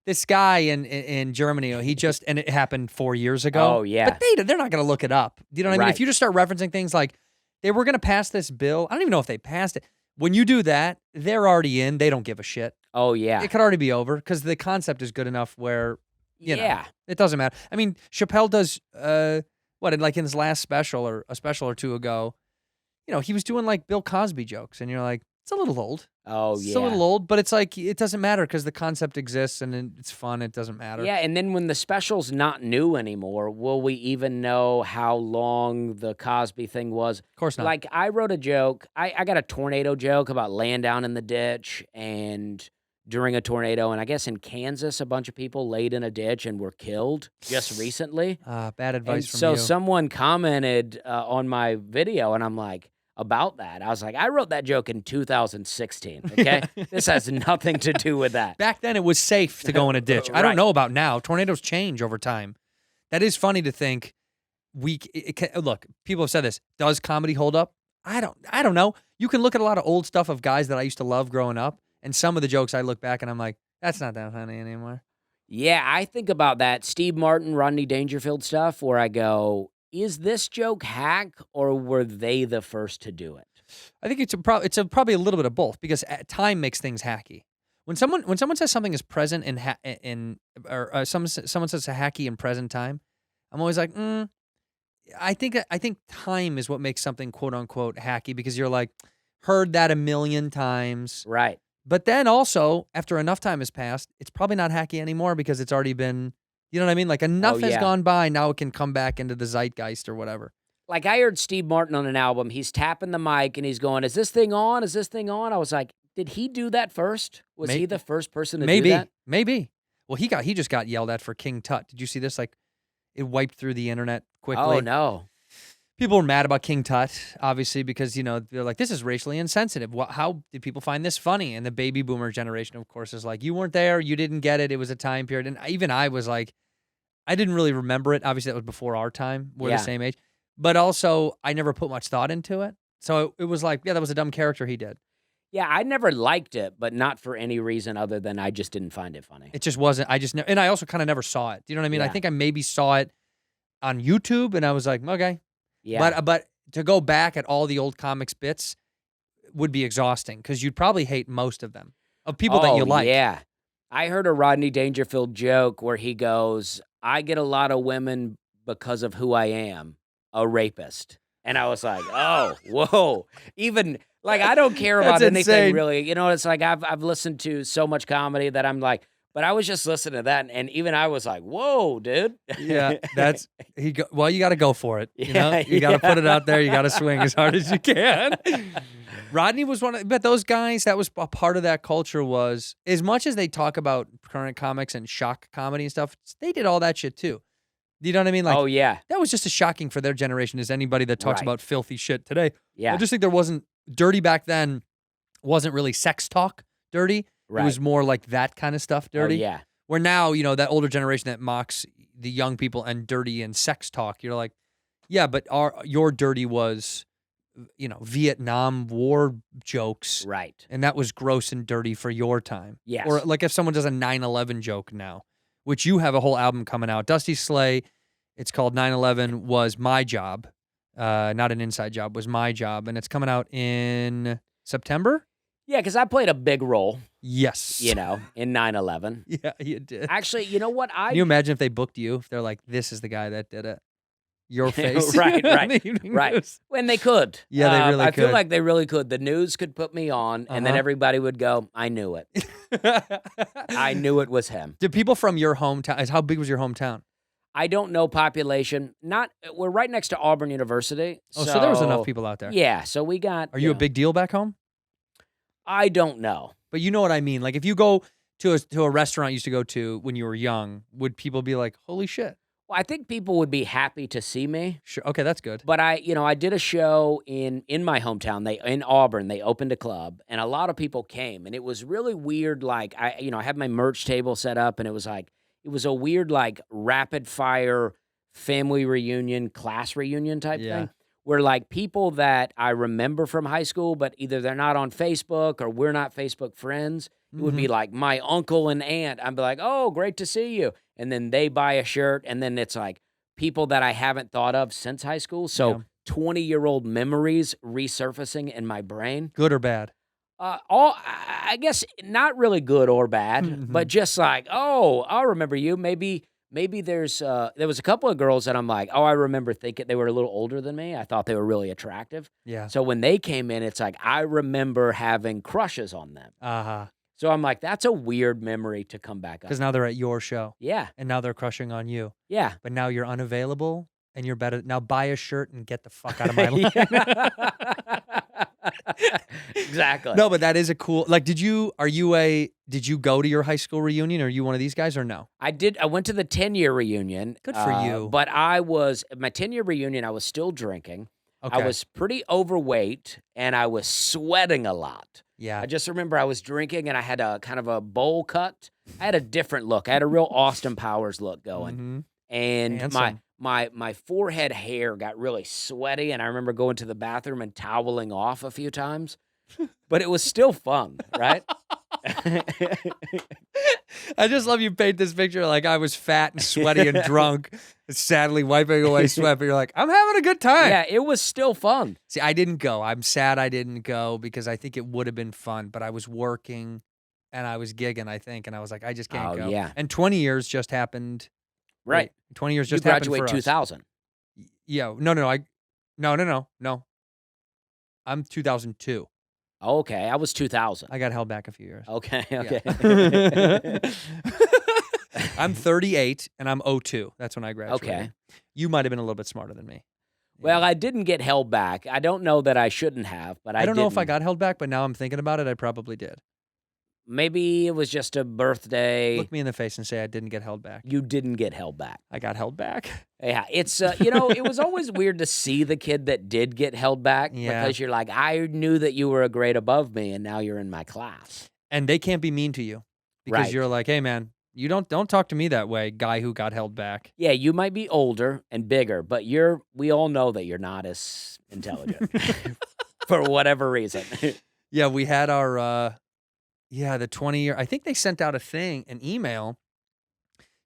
this guy in Germany, he just, and it happened 4 years ago. Oh, yeah. But they're not going to look it up. You know what I mean? If you just start referencing things like, they were going to pass this bill, I don't even know if they passed it. When you do that, they're already in. They don't give a shit. Oh, yeah. It could already be over because the concept is good enough where, you know, Yeah. it doesn't matter. I mean, Chappelle does, in his last special or a special or two ago, you know, he was doing like Bill Cosby jokes, and you're like, it's a little old. Oh, It's yeah. a little old, but it's like, it doesn't matter because the concept exists and it's fun. It doesn't matter. Yeah, and then when the special's not new anymore, will we even know how long the Cosby thing was? Of course not. Like, I wrote a joke. I got a tornado joke about laying down in the ditch and during a tornado. And I guess in Kansas, a bunch of people laid in a ditch and were killed just recently. Bad advice And from so you. someone commented on my video, and I'm like, about that. I was like, I wrote that joke in 2016, okay? This has nothing to do with that. Back then, it was safe to go in a ditch. I don't know about now. Tornadoes change over time. That is funny to think. Look, people have said this. Does comedy hold up? I don't know. You can look at a lot of old stuff of guys that I used to love growing up, and some of the jokes I look back and I'm like, that's not that funny anymore. Yeah, I think about that Steve Martin, Rodney Dangerfield stuff where I go, is this joke hack or were they the first to do it? I think it's probably a little bit of both because time makes things hacky. When someone says something is present someone says a hacky in present time, I'm always like, I think time is what makes something quote unquote hacky because you're like heard that a million times. Right. But then also, after enough time has passed, it's probably not hacky anymore because it's already been, you know what I mean? Like enough has gone by, now it can come back into the zeitgeist or whatever. Like I heard Steve Martin on an album, he's tapping the mic and he's going, is this thing on? Is this thing on? I was like, did he do that first? Was he the first person to do that? Maybe. Well, he just got yelled at for King Tut. Did you see this? Like, it wiped through the internet quickly. Oh, no. People were mad about King Tut, obviously, because, you know, they're like, this is racially insensitive. How did people find this funny? And the baby boomer generation, of course, is like, you weren't there. You didn't get it. It was a time period. And even I was like, I didn't really remember it. Obviously, that was before our time. We're the same age. But also, I never put much thought into it. So it was like, yeah, that was a dumb character he did. Yeah, I never liked it, but not for any reason other than I just didn't find it funny. It just wasn't. And I also kind of never saw it. Do you know what I mean? I think I maybe saw it on YouTube, and I was like, okay. Yeah. But to go back at all the old comics bits would be exhausting because you'd probably hate most of them, of people that you like. Yeah. I heard a Rodney Dangerfield joke where he goes, I get a lot of women because of who I am, a rapist. And I was like, oh, whoa. Even, like, I don't care about anything insane. really. You know, it's like I've listened to so much comedy that I'm like, but I was just listening to that, and even I was like, whoa, dude. Yeah, well, you got to go for it. You know, you got to put it out there. You got to swing as hard as you can. Rodney was but those guys, that was a part of that culture was, as much as they talk about current comics and shock comedy and stuff, they did all that shit too. You know what I mean? Like, oh, yeah. That was just as shocking for their generation as anybody that talks about filthy shit today. Yeah. I just think dirty back then wasn't really sex talk dirty. Right. It was more like that kind of stuff dirty. Oh, yeah. Where now, you know, that older generation that mocks the young people and dirty and sex talk, you're like, yeah, but your dirty was, you know, Vietnam War jokes. Right. And that was gross and dirty for your time. Yes. Or like if someone does a 9/11 joke now, which you have a whole album coming out. Dusty Slay, it's called 9/11 Was My Job. Not an inside job, was my job. And it's coming out in September? Yeah, because I played a big role. Yes. You know, in 9/11. Yeah, you did. Actually, you know what? Can you imagine if they booked you? If they're like, this is the guy that did it. Your face. Right. News. When they could. Yeah, they really I could. feel like they really could. The news could put me on, and then everybody would go, I knew it. I knew it was him. Did people from your hometown, how big was your hometown? I don't know population. We're right next to Auburn University. Oh, so there was enough people out there. Yeah, so we got. Are you a big deal back home? I don't know. But you know what I mean. Like if you go to a restaurant you used to go to when you were young, would people be like, "Holy shit"? Well, I think people would be happy to see me. Sure. Okay, that's good. But I did a show in my hometown. In Auburn, they opened a club, and a lot of people came, and it was really weird. Like I had my merch table set up, and it was a weird like rapid fire family reunion, class reunion type thing, where like people that I remember from high school, but either they're not on Facebook or we're not Facebook friends. It would be like my uncle and aunt. I'd be like, "Oh, great to see you," and then they buy a shirt, and then it's like people that I haven't thought of since high school. So 20-year-old memories resurfacing in my brain. Good or bad? I guess not really good or bad, but just like, oh, I'll remember you. Maybe there was a couple of girls that I'm like, oh, I remember thinking they were a little older than me. I thought they were really attractive. Yeah. So when they came in, it's like I remember having crushes on them. Uh-huh. So I'm like, that's a weird memory to come back up. Because now they're at your show. Yeah. And now they're crushing on you. Yeah. But now you're unavailable and you're better. Now buy a shirt and get the fuck out of my life. Exactly. No, but that is a cool, like, did you go to your high school reunion? Are you one of these guys or no? I did. I went to the 10-year reunion. Good for you. But my 10-year reunion, I was still drinking. Okay. I was pretty overweight and I was sweating a lot. Yeah. I just remember I was drinking and I had a kind of a bowl cut. I had a different look. I had a real Austin Powers look going. And Handsome. my forehead hair got really sweaty, and I remember going to the bathroom and toweling off a few times. But it was still fun, right? I just love you paint this picture like I was fat and sweaty and drunk, sadly wiping away sweat, but you're like, I'm having a good time. Yeah, it was still fun. See, I didn't go. I'm sad I didn't go because I think it would have been fun, but I was working and I was gigging, I think, and I was like, I just can't go. Yeah. And 20 years just happened. Right. 20 years You just happened graduate for us. 2000. Yeah. No. I'm 2002. Okay, I was 2000. I got held back a few years. Okay. Yeah. I'm 38 and I'm 02. That's when I graduated. Okay. You might have been a little bit smarter than me. Well, I didn't get held back. I don't know that I shouldn't have, but I don't know if I didn't. got held back, but now I'm thinking about it, I probably did. Maybe it was just a birthday. Look me in the face and say I didn't get held back. You didn't get held back. I got held back. Yeah, it's it was always weird to see the kid that did get held back Yeah. because you're like, I knew that you were a grade above me, and now you're in my class. And they can't be mean to you because Right. you're like, hey man, you don't talk to me that way, guy who got held back. Yeah, you might be older and bigger, but we all know that you're not as intelligent for whatever reason. Yeah, we had our the 20-year. I think they sent out an email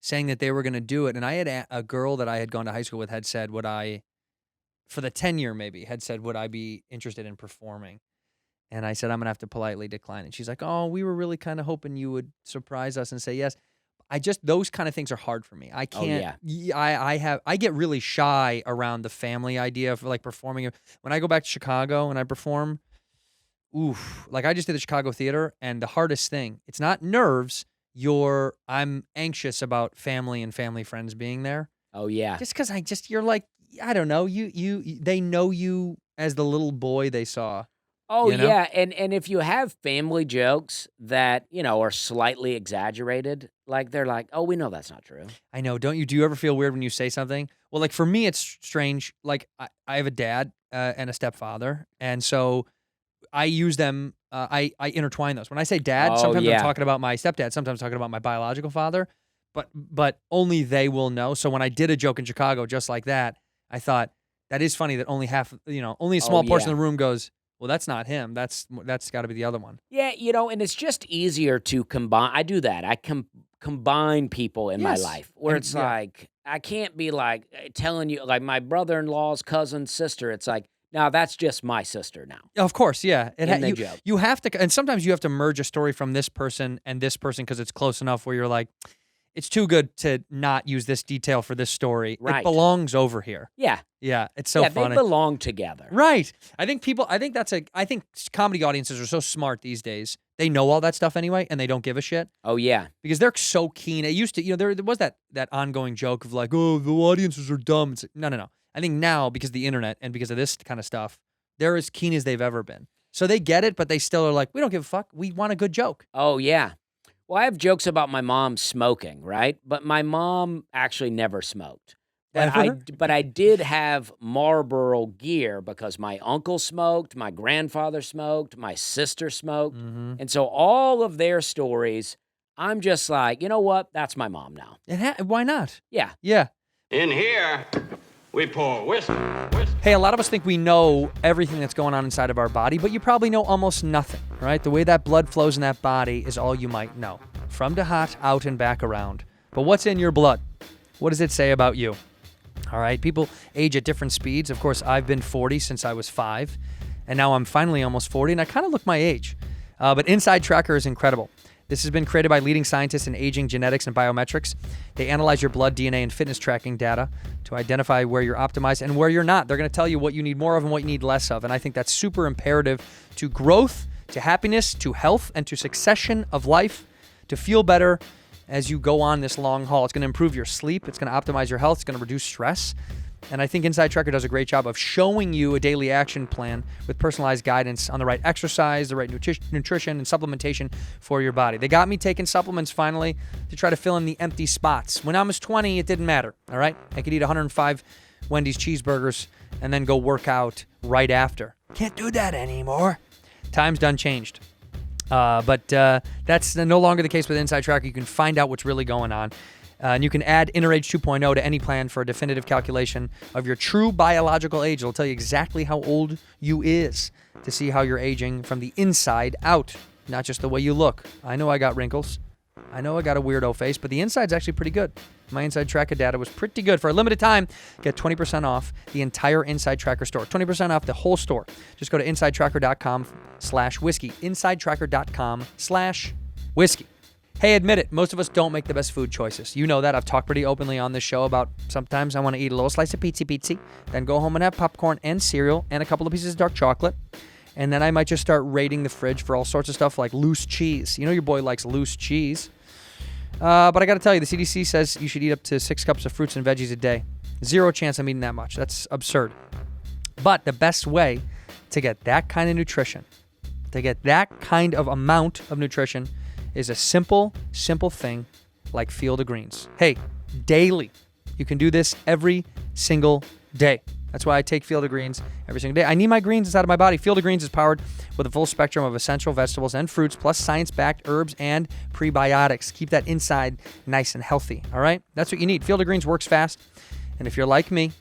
saying that they were going to do it. And I had a girl that I had gone to high school with had said, for the 10-year maybe, had said, would I be interested in performing? And I said, I'm going to have to politely decline. And she's like, oh, we were really kind of hoping you would surprise us and say yes. Those kind of things are hard for me. I can't, I get really shy around the family idea of like performing. When I go back to Chicago and I perform, like I just did the Chicago Theater, and the hardest thing, it's not nerves. I'm anxious about family and family friends being there. Oh yeah. Just because you're like, I don't know, they know you as the little boy they saw. Oh you know? yeah, and if you have family jokes that are slightly exaggerated, like they're like, oh, we know that's not true. I know. Don't you? Do you ever feel weird when you say something? Well, like for me, it's strange. Like I have a dad and a stepfather, and so I use them. I intertwine those. When I say dad, sometimes I'm talking about my stepdad. Sometimes I'm talking about my biological father. But only they will know. So when I did a joke in Chicago just like that, I thought that is funny that only only a small portion of the room goes, well, that's not him. That's got to be the other one. Yeah, and it's just easier to combine. I do that. I combine people in my life where it's like I can't be like telling you like my brother-in-law's cousin sister. It's like, no, that's just my sister now. Of course, yeah. joke. You have to, and sometimes you have to merge a story from this person and this person because it's close enough where you're like, it's too good to not use this detail for this story. Right. It belongs over here. Yeah. Yeah, it's so funny. They belong together. Right. I think comedy audiences are so smart these days. They know all that stuff anyway, and they don't give a shit. Oh, yeah. Because they're so keen. It used to, there was that ongoing joke of like, oh, the audiences are dumb. It's like, no. I think now, because of the internet and because of this kind of stuff, they're as keen as they've ever been. So they get it, but they still are like, we don't give a fuck. We want a good joke. Oh, yeah. Well, I have jokes about my mom smoking, right? But my mom actually never smoked. But I did have Marlboro gear because my uncle smoked, my grandfather smoked, my sister smoked. And so all of their stories, I'm just like, you know what? That's my mom now. Why not? Yeah. Yeah. In here, we pour whiskey, whiskey. Hey, a lot of us think we know everything that's going on inside of our body, but you probably know almost nothing, right? The way that blood flows in that body is all you might know. From to hot, out and back around. But what's in your blood? What does it say about you? All right, people age at different speeds. Of course, I've been 40 since I was 5, and now I'm finally almost 40, and I kind of look my age. But Inside Tracker is incredible. This has been created by leading scientists in aging, genetics, and biometrics. They analyze your blood, DNA, and fitness tracking data to identify where you're optimized and where you're not. They're going to tell you what you need more of and what you need less of, and I think that's super imperative to growth, to happiness, to health, and to succession of life, to feel better as you go on this long haul. It's going to improve your sleep. It's going to optimize your health. It's going to reduce stress. And I think Inside Tracker does a great job of showing you a daily action plan with personalized guidance on the right exercise, the right nutrition, and supplementation for your body. They got me taking supplements finally to try to fill in the empty spots. When I was 20, it didn't matter, all right? I could eat 105 Wendy's cheeseburgers and then go work out right after. Can't do that anymore. Time's done changed. But that's no longer the case with Inside Tracker. You can find out what's really going on. And you can add Inner Age 2.0 to any plan for a definitive calculation of your true biological age. It'll tell you exactly how old you is to see how you're aging from the inside out, not just the way you look. I know I got wrinkles. I know I got a weirdo face, but the inside's actually pretty good. My Inside Tracker data was pretty good. For a limited time, get 20% off the entire Inside Tracker store. 20% off the whole store. Just go to InsideTracker.com/whiskey. InsideTracker.com/whiskey. Hey, admit it, most of us don't make the best food choices. You know that. I've talked pretty openly on this show about sometimes I want to eat a little slice of pizza, then go home and have popcorn and cereal and a couple of pieces of dark chocolate. And then I might just start raiding the fridge for all sorts of stuff like loose cheese. You know your boy likes loose cheese. But I got to tell you, the CDC says you should eat up to 6 cups of fruits and veggies a day. Zero chance I'm eating that much. That's absurd. But the best way to get that kind of nutrition, to get that kind of amount of nutrition, is a simple thing like Field of Greens. Hey, daily. You can do this every single day. That's why I take Field of Greens every single day. I need my greens inside of my body. Field of Greens is powered with a full spectrum of essential vegetables and fruits, plus science-backed herbs and prebiotics. Keep that inside nice and healthy, all right? That's what you need. Field of Greens works fast, and if you're like me,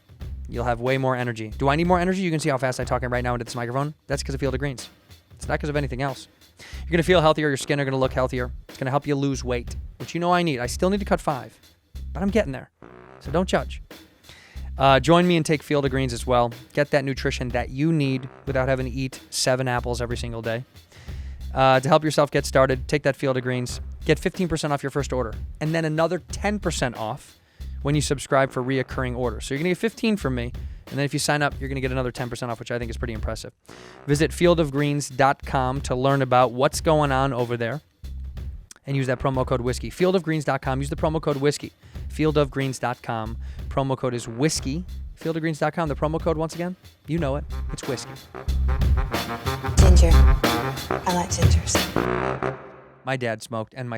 you'll have way more energy. Do I need more energy? You can see how fast I'm talking right now into this microphone. That's because of Field of Greens. It's not because of anything else. You're going to feel healthier. Your skin are going to look healthier. It's going to help you lose weight, which you know I need. I still need to cut 5, but I'm getting there, so don't judge. Join me and take Field of Greens as well. Get that nutrition that you need without having to eat 7 apples every single day. To help yourself get started, take that Field of Greens. Get 15% off your first order, and then another 10% off when you subscribe for reoccurring orders. So you're going to get 15 from me, and then if you sign up, you're going to get another 10% off, which I think is pretty impressive. Visit fieldofgreens.com to learn about what's going on over there and use that promo code whiskey. Fieldofgreens.com. Use the promo code whiskey. Fieldofgreens.com. Promo code is whiskey. Fieldofgreens.com. The promo code, once again, you know it. It's whiskey. Ginger. I like gingers. My dad smoked, and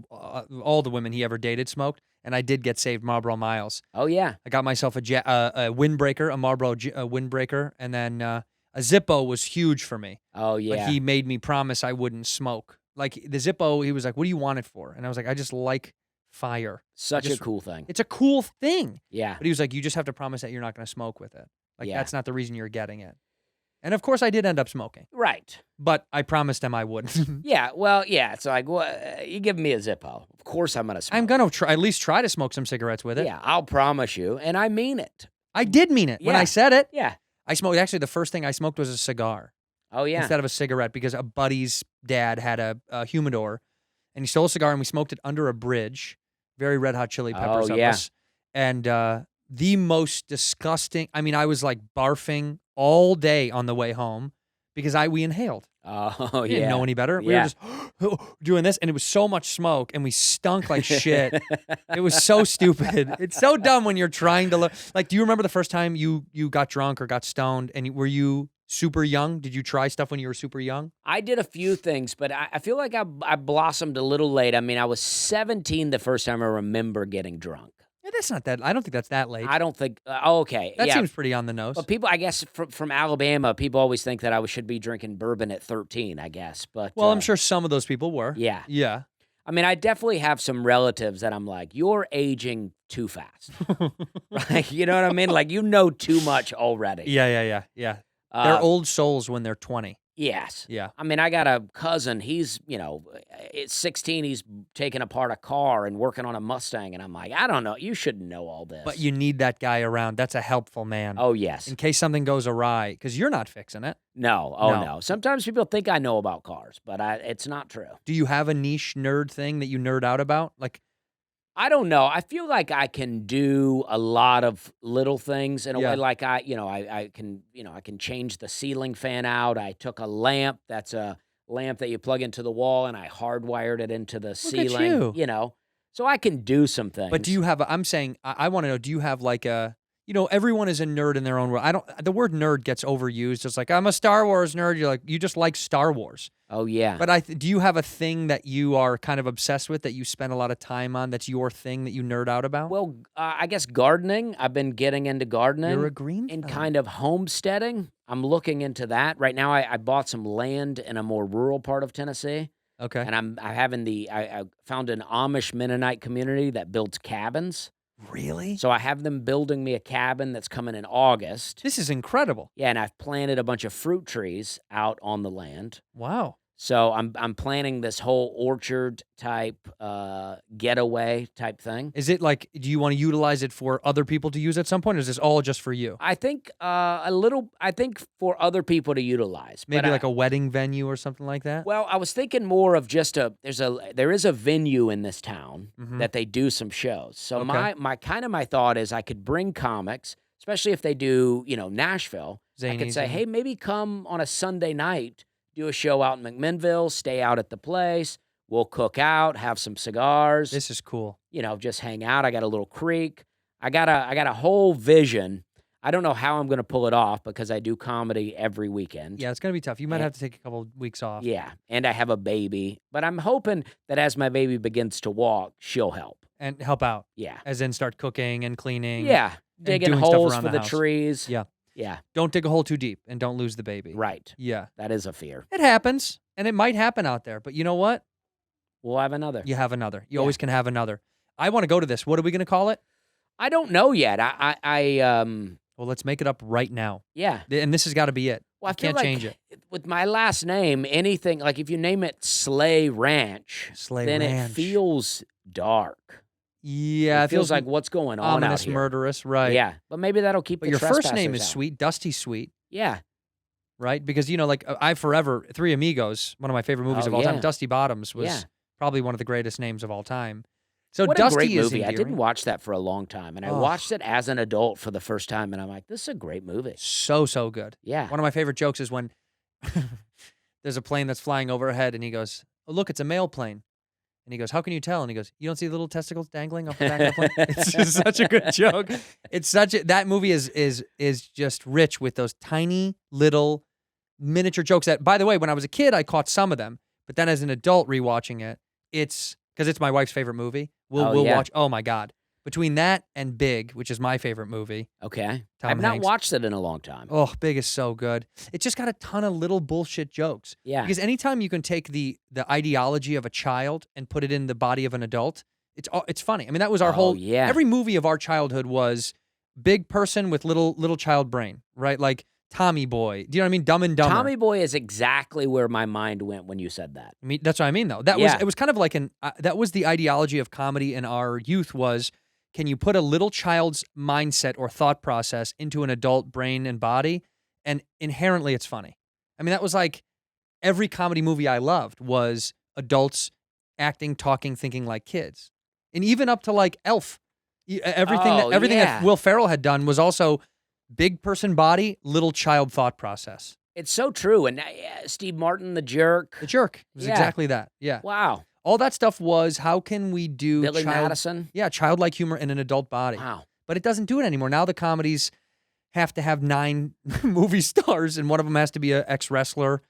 all the women he ever dated smoked, and I did get saved Marlboro Miles. Oh, yeah. I got myself a windbreaker, a Marlboro windbreaker, and then a Zippo was huge for me. Oh, yeah. But he made me promise I wouldn't smoke. Like, the Zippo, he was like, what do you want it for? And I was like, I just like fire. Such a cool thing. It's a cool thing. Yeah. But he was like, you just have to promise that you're not going to smoke with it. Like, Yeah. that's not the reason you're getting it. And, of course, I did end up smoking. Right. But I promised him I wouldn't. Yeah, well, yeah, it's like, well, you give me a Zippo. Of course I'm going to smoke. I'm going to at least try to smoke some cigarettes with it. Yeah, I'll promise you, and I mean it. I did mean it. When Yeah. I said it, Yeah. I smoked. Actually, the first thing I smoked was a cigar Oh, yeah. instead of a cigarette because a buddy's dad had a humidor, and he stole a cigar, and we smoked it under a bridge. Very Red Hot Chili Peppers of yeah. us. And the most disgusting, I mean, I was like barfing all day on the way home because we inhaled. Oh, We didn't know any better. We were just doing this, and it was so much smoke, and we stunk like shit. It was so stupid. It's so dumb when you're trying to look. Like, do you remember the first time you got drunk or got stoned, and were you super young? Did you try stuff when you were super young? I did a few things, but I feel like I blossomed a little late. I mean, I was 17 the first time I remember getting drunk. Yeah, that's not that. I don't think that's that late. I don't think. Okay, That yeah. seems pretty on the nose. But people, I guess, from Alabama, people always think that I should be drinking bourbon at 13. I guess, but Well, I'm sure some of those people were. Yeah. Yeah. I mean, I definitely have some relatives that I'm like, you're aging too fast. Right? You know what I mean? Like, you know too much already. Yeah. They're old souls when they're 20. Yes. Yeah. I mean, I got a cousin. He's, at 16, he's taking apart a car and working on a Mustang. And I'm like, I don't know. You shouldn't know all this. But you need that guy around. That's a helpful man. Oh, yes. In case something goes awry, because you're not fixing it. No. Oh, no. Sometimes people think I know about cars, but it's not true. Do you have a niche nerd thing that you nerd out about? Like, I don't know. I feel like I can do a lot of little things in a way. Like I can change the ceiling fan out. I took a lamp that's a lamp that you plug into the wall, and I hardwired it into the ceiling. At you. So I can do some things. But do you have? I'm saying I want to know. Do you have like a? Everyone is a nerd in their own world. The word nerd gets overused. It's like, I'm a Star Wars nerd. You're like, you just like Star Wars. Oh, yeah. But do you have a thing that you are kind of obsessed with that you spend a lot of time on that's your thing that you nerd out about? Well, I guess gardening. I've been getting into gardening. You're a green and thumb. kind of homesteading. I'm looking into that. Right now, I bought some land in a more rural part of Tennessee. Okay. And I found an Amish Mennonite community that builds cabins. Really? So I have them building me a cabin that's coming in August. This is incredible. Yeah, and I've planted a bunch of fruit trees out on the land. Wow. So I'm planning this whole orchard type getaway type thing. Is it like, do you want to utilize it for other people to use at some point, or is this all just for you? I think I think for other people to utilize. Maybe like a wedding venue or something like that? Well, I was thinking more of just there is a venue in this town that they do some shows. So Okay. my thought is I could bring comics, especially if they do, Nashville. I could Zanies say, and- hey, maybe come on a Sunday night, do a show out in McMinnville, stay out at the place. We'll cook out, have some cigars. This is cool. Just hang out. I got a little creek. I got a whole vision. I don't know how I'm going to pull it off because I do comedy every weekend. Yeah, it's going to be tough. You might have to take a couple of weeks off. Yeah, and I have a baby. But I'm hoping that as my baby begins to walk, she'll help. And help out. Yeah. As in start cooking and cleaning. Yeah, and digging doing stuff holes around for the house. trees. Yeah. Yeah, Don't dig a hole too deep and don't lose the baby. right. Yeah. That is a fear. It happens, and it might happen out there. But you know what? We'll have another. You have another. You Yeah. always can have another. I want to go to this. What are we going to call it? I don't know yet. Well, let's make it up right now. Yeah. And this has got to be it. Well, I You feel can't like change it. with my last name, anything, like if you name it Slay Ranch, then Ranch. it feels dark. Yeah, it feels like what's going on ominous, out here. murderous, right? Yeah, but maybe that'll keep But the your first trespassers name is out. Sweet, Dusty Sweet, Yeah. right? Because like I Forever, Three Amigos, one of my favorite movies Oh, of all time. yeah. Dusty Bottoms was Yeah. probably one of the greatest names of all time. So What Dusty a great is movie. I endearing. didn't watch that for a long time, and I Ugh. watched it as an adult for the first time, and I'm like, this is a great movie. So good. Yeah. One of my favorite jokes is when there's a plane that's flying overhead, and he goes, "Oh, look, it's a mail plane." And he goes, "How can you tell?" And he goes, "You don't see the little testicles dangling off the back of the plane?" It's just such a good joke. It's that movie is just rich with those tiny little miniature jokes that, by the way, when I was a kid, I caught some of them, but then as an adult rewatching it, it's because it's my wife's favorite movie. We'll yeah. watch. Oh my God. Between that and Big, which is my favorite movie. Okay. Tom I've not Hanks. watched it in a long time. Oh, Big is so good. It's just got a ton of little bullshit jokes. Yeah. Because anytime you can take the ideology of a child and put it in the body of an adult, it's funny. I mean, that was our whole. yeah. Every movie of our childhood was big person with little child brain, right? Like Tommy Boy. Do you know what I mean? Dumb and Dumber. Tommy Boy is exactly where my mind went when you said that. I mean, that's what I mean, though. That Yeah. was it was kind of like that was the ideology of comedy in our youth was. Can you put a little child's mindset or thought process into an adult brain and body? And inherently, it's funny. I mean, that was like every comedy movie I loved was adults acting, talking, thinking like kids. And even up to like Elf. Everything Oh, that yeah. Will Ferrell had done was also big person body, little child thought process. It's so true. And Steve Martin, the jerk. The Jerk was Yeah. exactly that. Yeah. Wow. All that stuff was how can we do Billy Madison. Yeah, childlike humor in an adult body. Wow. But it doesn't do it anymore. Now the comedies have to have 9 movie stars and one of them has to be an ex-wrestler.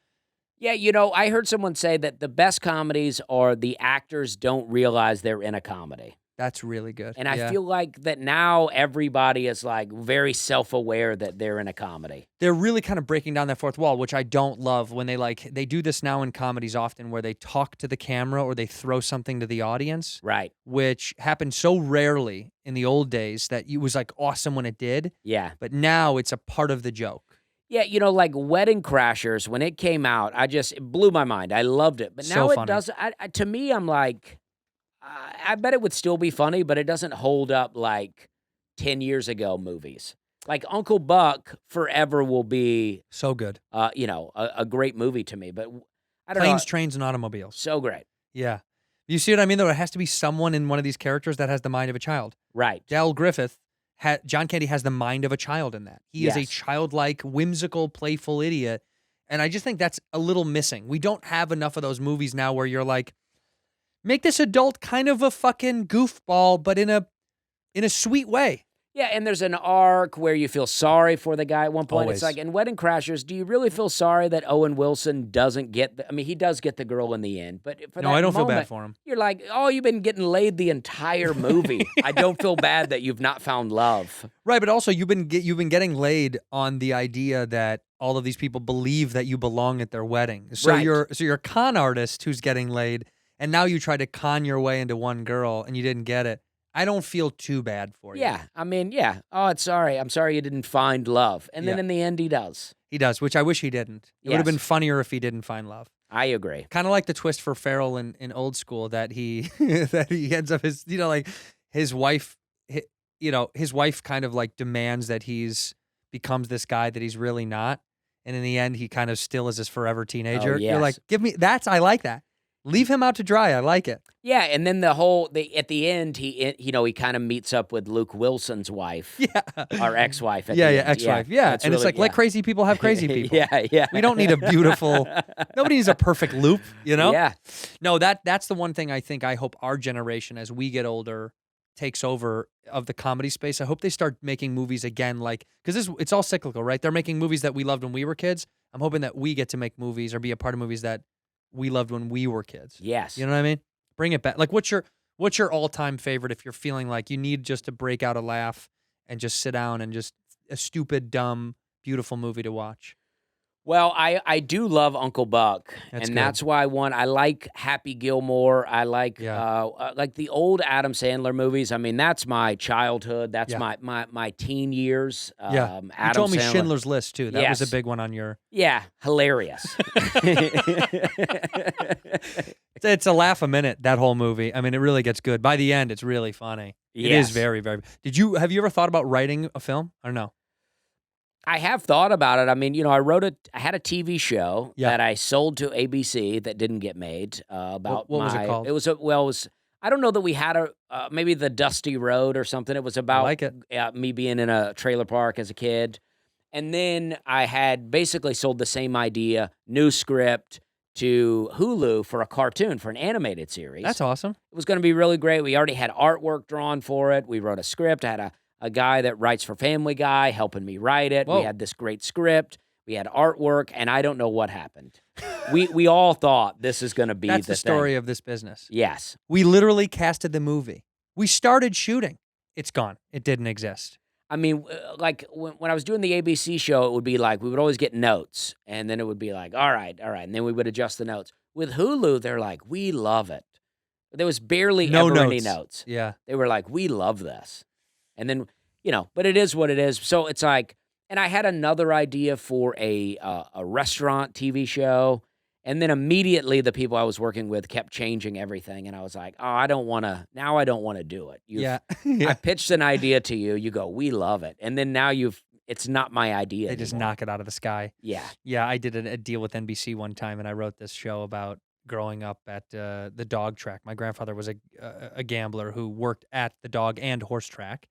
Yeah, you know, I heard someone say that the best comedies are the actors don't realize they're in a comedy. That's really good. And I Yeah. feel like that now everybody is like very self-aware that they're in a comedy. They're really kind of breaking down that fourth wall, which I don't love when they do this now in comedies often where they talk to the camera or they throw something to the audience, Right. which happened so rarely in the old days that it was like awesome when it did. Yeah. But now it's a part of the joke. Yeah, you know, like Wedding Crashers, when it came out, it blew my mind. I loved it. But So now it funny. doesn't, to me, I'm like, I bet it would still be funny, but it doesn't hold up like 10 years ago movies. Like Uncle Buck forever will be, So good. you know, a great movie to me. But I don't Planes, know. Trains, and Automobiles. So great. Yeah. You see what I mean, though? It has to be someone in one of these characters that has the mind of a child. Right. Dal Griffith, John Candy has the mind of a child in that. He is a Yes. childlike, whimsical, playful idiot. And I just think that's a little missing. We don't have enough of those movies now where you're like, make this adult kind of a fucking goofball, but in a sweet way. Yeah, and there's an arc where you feel sorry for the guy at one point. Always. It's like in Wedding Crashers, do you really feel sorry that Owen Wilson doesn't get I mean, he does get the girl in the end, but for No, that I don't feel bad moment, for him. You're like, oh, you've been getting laid the entire movie. I don't feel bad that you've not found love. Right, but also you've been getting laid on the idea that all of these people believe that you belong at their wedding. So Right. you're a con artist who's getting laid, and now you try to con your way into one girl and you didn't get it. I don't feel too bad for you. Yeah, I mean, yeah. Oh, I'm sorry you didn't find love. And then Yeah. in the end, he does. He does, which I wish he didn't. It would have Yes. been funnier if he didn't find love. I agree. Kind of like the twist for Farrell in Old School that he that he ends up like his wife, his wife kind of like demands that becomes this guy that he's really not, and in the end he kind of still is this forever teenager. You're like, yes. I like that. Leave him out to dry. I like it. Yeah, and then at the end, he kind of meets up with Luke Wilson's wife. Yeah. Our ex-wife. Yeah, ex-wife. Yeah, that's and it's really- like let crazy people have crazy people. Yeah. We don't need a beautiful. Nobody needs a perfect loop, you know. Yeah. No, that's the one thing I hope our generation, as we get older, takes over of the comedy space. I hope they start making movies again, because it's all cyclical, right? They're making movies that we loved when we were kids. I'm hoping that we get to make movies or be a part of movies that we loved when we were kids. Yes. You know what I mean? Bring it back. Like, what's your all-time favorite if you're feeling like you need just to break out a laugh and just sit down and just a stupid, dumb, beautiful movie to watch? Well, I do love Uncle Buck, That's and good. that's why I like Happy Gilmore. I like like the old Adam Sandler movies. I mean, that's my childhood. That's my teen years. Yeah. You Adam told me Sandler. Schindler's List, too. That was Yes. a big one on your... Yeah, hilarious. It's a laugh a minute, that whole movie. I mean, it really gets good. By the end, it's really funny. It is Yes. very, very... Have you ever thought about writing a film or no? I have thought about it. I mean, I had a TV show Yeah. that I sold to ABC that didn't get made. About What was it called? It was I don't know that we had maybe The Dusty Road or something. It was about like it. Me being in a trailer park as a kid, and then I had basically sold the same idea, new script, to Hulu for a cartoon, for an animated series. That's awesome. It was going to be really great. We already had artwork drawn for it. We wrote a script. I had a guy that writes for Family Guy helping me write it. Whoa. We had this great script. We had artwork, and I don't know what happened. we all thought this is going to be That's the thing. story of this business. Yes. We literally casted the movie. We started shooting. It's gone. It didn't exist. I mean, like when I was doing the ABC show, it would be like we would always get notes, and then it would be like, all right, and then we would adjust the notes. With Hulu, they're like, we love it. There was barely No ever any notes. notes. Yeah. They were like, we love this. And then, but it is what it is. So it's like, and I had another idea for a restaurant TV show. And then immediately the people I was working with kept changing everything. And I was like, oh, I don't want to do it. Yeah. I pitched an idea to you. You go, we love it. And then now it's not my idea. They just anymore. knock it out of the sky. Yeah. Yeah, I did a deal with NBC one time, and I wrote this show about growing up at the dog track. My grandfather was a gambler who worked at the dog and horse track,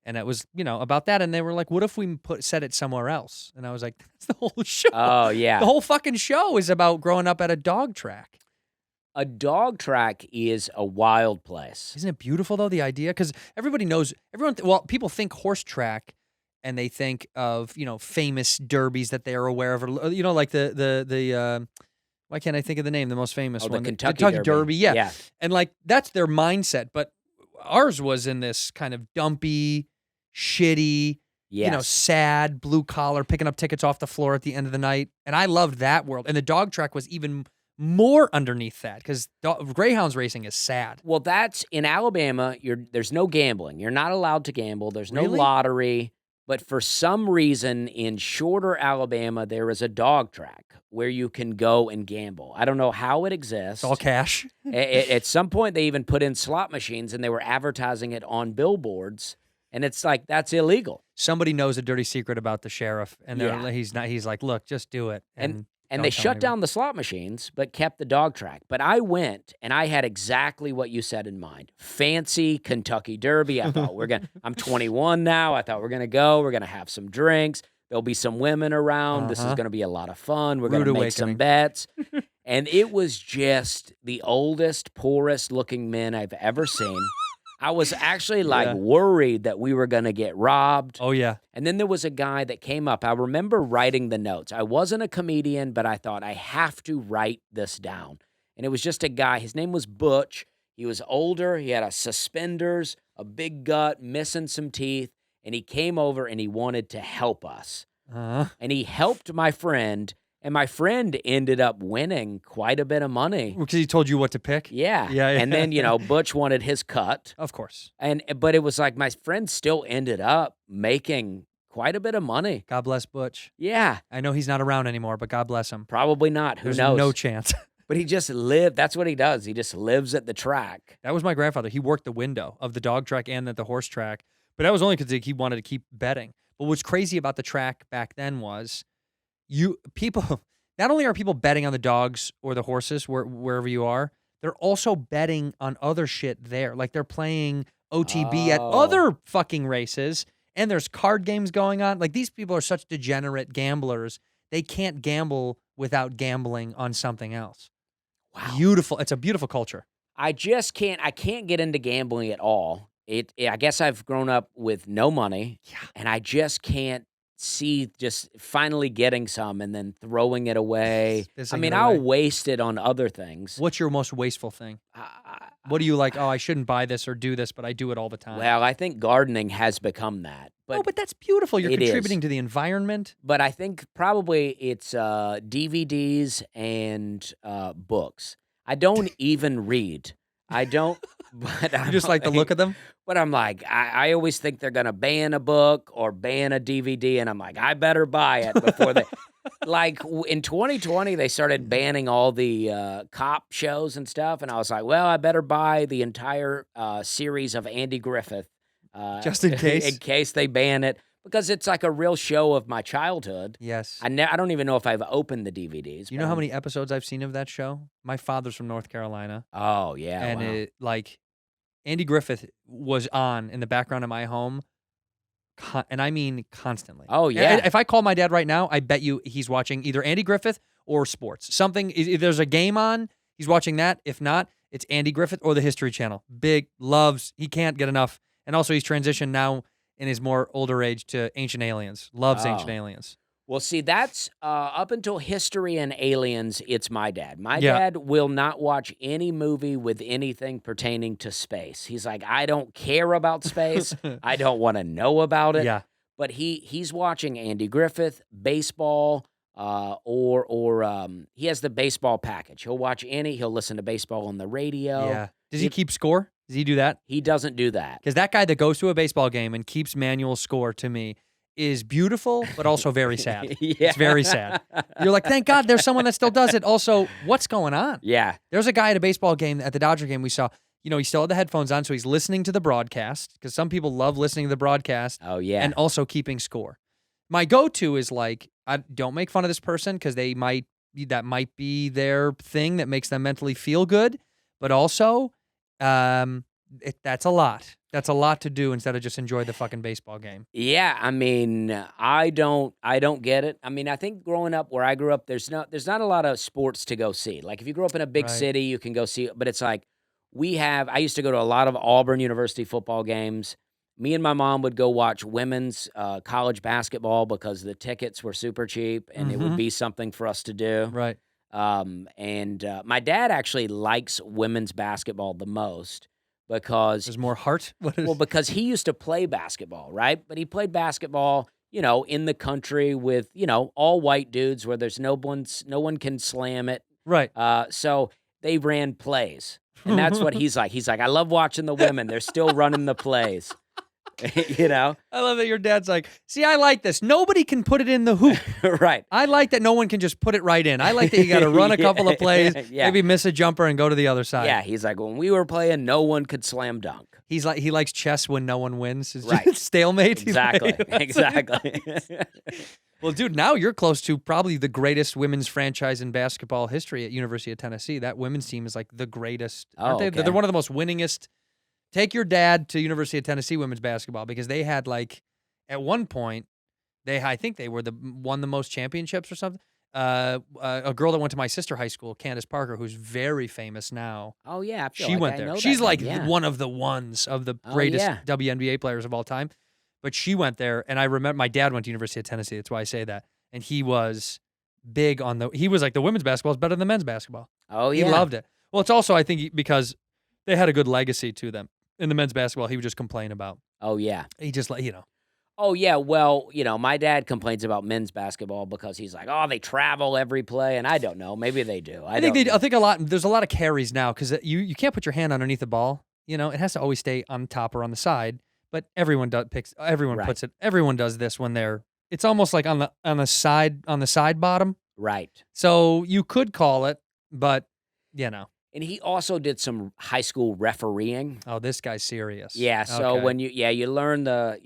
and it was about that. And they were like, "What if we set it somewhere else?" And I was like, "That's the whole show." Oh, yeah. The whole fucking show is about growing up at a dog track. A dog track is a wild place. Isn't it beautiful though? The idea, because everybody knows, people think horse track. and they think of, famous derbies that they are aware of, or, like the why can't I think of the name? The most famous Oh, one. the Kentucky Derby. Yeah. Yeah. And like, that's their mindset. But ours was in this kind of dumpy, shitty, Yes. sad, blue collar, picking up tickets off the floor at the end of the night. And I loved that world. And the dog track was even more underneath that, because greyhounds racing is sad. Well, that's in Alabama. There's no gambling. You're not allowed to gamble. There's no Really? lottery. But for some reason, in shorter Alabama, there is a dog track where you can go and gamble. I don't know how it exists. It's all cash. At some point, they even put in slot machines, and they were advertising it on billboards. And it's like, that's illegal. Somebody knows a dirty secret about the sheriff, and Yeah. he's like, look, just do it. And don't they tell shut anybody. down the slot machines, but kept the dog track. But I went, and I had exactly what you said in mind. Fancy Kentucky Derby. I thought I'm 21 now. I thought we're going to go. We're going to have some drinks. There'll be some women around. This is going to be a lot of fun. We're going to Rude make some awakening. bets. And it was just the oldest, poorest looking men I've ever seen. I was actually worried that we were going to get robbed. Oh, yeah. And then there was a guy that came up. I remember writing the notes. I wasn't a comedian, but I thought I have to write this down. And it was just a guy. His name was Butch. He was older. He had a suspenders, a big gut, missing some teeth. And he came over and he wanted to help us. And he helped my friend. And my friend ended up winning quite a bit of money. Because he told you what to pick? Yeah. Yeah. And then, Butch wanted his cut. Of course. But it was like my friend still ended up making quite a bit of money. God bless Butch. Yeah. I know he's not around anymore, but God bless him. Probably not. Who There's knows? no chance. But he just lived. That's what he does. He just lives at the track. That was my grandfather. He worked the window of the dog track and at the horse track. But that was only because he wanted to keep betting. But what's crazy about the track back then was people, not only are people betting on the dogs or the horses wherever you are, they're also betting on other shit there. Like they're playing OTB at other fucking races, and there's card games going on. Like these people are such degenerate gamblers. They can't gamble without gambling on something else. Wow. Beautiful. It's a beautiful culture. I can't get into gambling at all. I guess I've grown up with no money. Yeah. And I just can't see just finally getting some and then throwing it away. Pissing I mean, it I'll away. waste it on other things. What's your most wasteful thing? What do you like? Oh, I shouldn't buy this or do this, but I do it all the time. Well, I think gardening has become that. But that's beautiful. You're It is. contributing to the environment. But I think probably it's DVDs and books. I don't even read. I don't. But You just like the look of them? But I'm like, I always think they're going to ban a book or ban a DVD. And I'm like, I better buy it before they. Like in 2020, they started banning all the cop shows and stuff. And I was like, well, I better buy the entire series of Andy Griffith. Just in case? In case they ban it. Because it's like a real show of my childhood. Yes. I don't even know if I've opened the DVDs. You know how many episodes I've seen of that show? My father's from North Carolina. Oh, yeah. And wow. Andy Griffith was on in the background of my home. And I mean constantly. Oh, yeah. If I call my dad right now, I bet you he's watching either Andy Griffith or sports. Something, if there's a game on, he's watching that. If not, it's Andy Griffith or the History Channel. Big, loves, he can't get enough. And also he's transitioned now in his more older age to Ancient Aliens. Loves Ancient Aliens. Well, see, that's up until History and Aliens, it's my dad. My Yeah. dad will not watch any movie with anything pertaining to space. He's like, I don't care about space. I don't want to know about it. Yeah. But he's watching Andy Griffith, baseball, or he has the baseball package. He'll watch he'll listen to baseball on the radio. Yeah. Does he keep score? Does he do that? He doesn't do that. Because that guy that goes to a baseball game and keeps manual score, to me, is beautiful, but also very sad. Yeah. It's very sad. You're like, thank God there's someone that still does it. Also, what's going on? Yeah. There's a guy at a baseball game, at the Dodger game we saw, he still had the headphones on, so he's listening to the broadcast, because some people love listening to the broadcast. Oh, yeah. And also keeping score. My go-to is like, I don't make fun of this person, because that might be their thing that makes them mentally feel good, but also, that's a lot. That's a lot to do instead of just enjoy the fucking baseball game. Yeah, I mean, I don't get it. I mean, I think growing up where I grew up, there's not a lot of sports to go see. Like if you grew up in a big Right. city, you can go see it, but it's like I used to go to a lot of Auburn University football games, Me and my mom would go watch women's college basketball because the tickets were super cheap, and it would be something for us to do. Right. And my dad actually likes women's basketball the most because There's more heart. because he used to play basketball, right? But he played basketball, in the country with, all white dudes where there's no one can slam it. Right. So they ran plays. And that's what he's like. He's like, I love watching the women. They're still running the plays. I love that your dad's like, see, I like this. Nobody can put it in the hoop. Right. I like that no one can just put it right in. I like that you got to run a couple of plays, maybe miss a jumper and go to the other side. Yeah, he's like, when we were playing, no one could slam dunk. He's like, he likes chess when no one wins. It's Right. just stalemate. Exactly. He's like, Exactly. Well, dude, now you're close to probably the greatest women's franchise in basketball history at University of Tennessee. That women's team is like the greatest. Aren't they? okay. They're one of the most winningest. Take your dad to University of Tennessee women's basketball because they had like, at one point, I think they won the most championships or something. A girl that went to my sister high school, Candace Parker, who's very famous now. Oh, yeah. I feel She like went I there. know She's that like name, yeah. one of the ones of the Oh, greatest yeah. WNBA players of all time. But she went there, and I remember my dad went to University of Tennessee. That's why I say that. And he was big on he was like, the women's basketball is better than men's basketball. Oh, He yeah. loved it. Well, it's also, I think, because they had a good legacy to them. In the men's basketball, he would just complain about. Oh, yeah. He just, Oh, yeah. Well, my dad complains about men's basketball because he's like, oh, they travel every play. And I don't know. Maybe they do. I think there's a lot of carries now because you can't put your hand underneath the ball. It has to always stay on top or on the side. But everyone puts it. Everyone does this when it's almost like on the side bottom. Right. So you could call it, but And he also did some high school refereeing. Oh, this guy's serious. Yeah, so Okay. when you learn the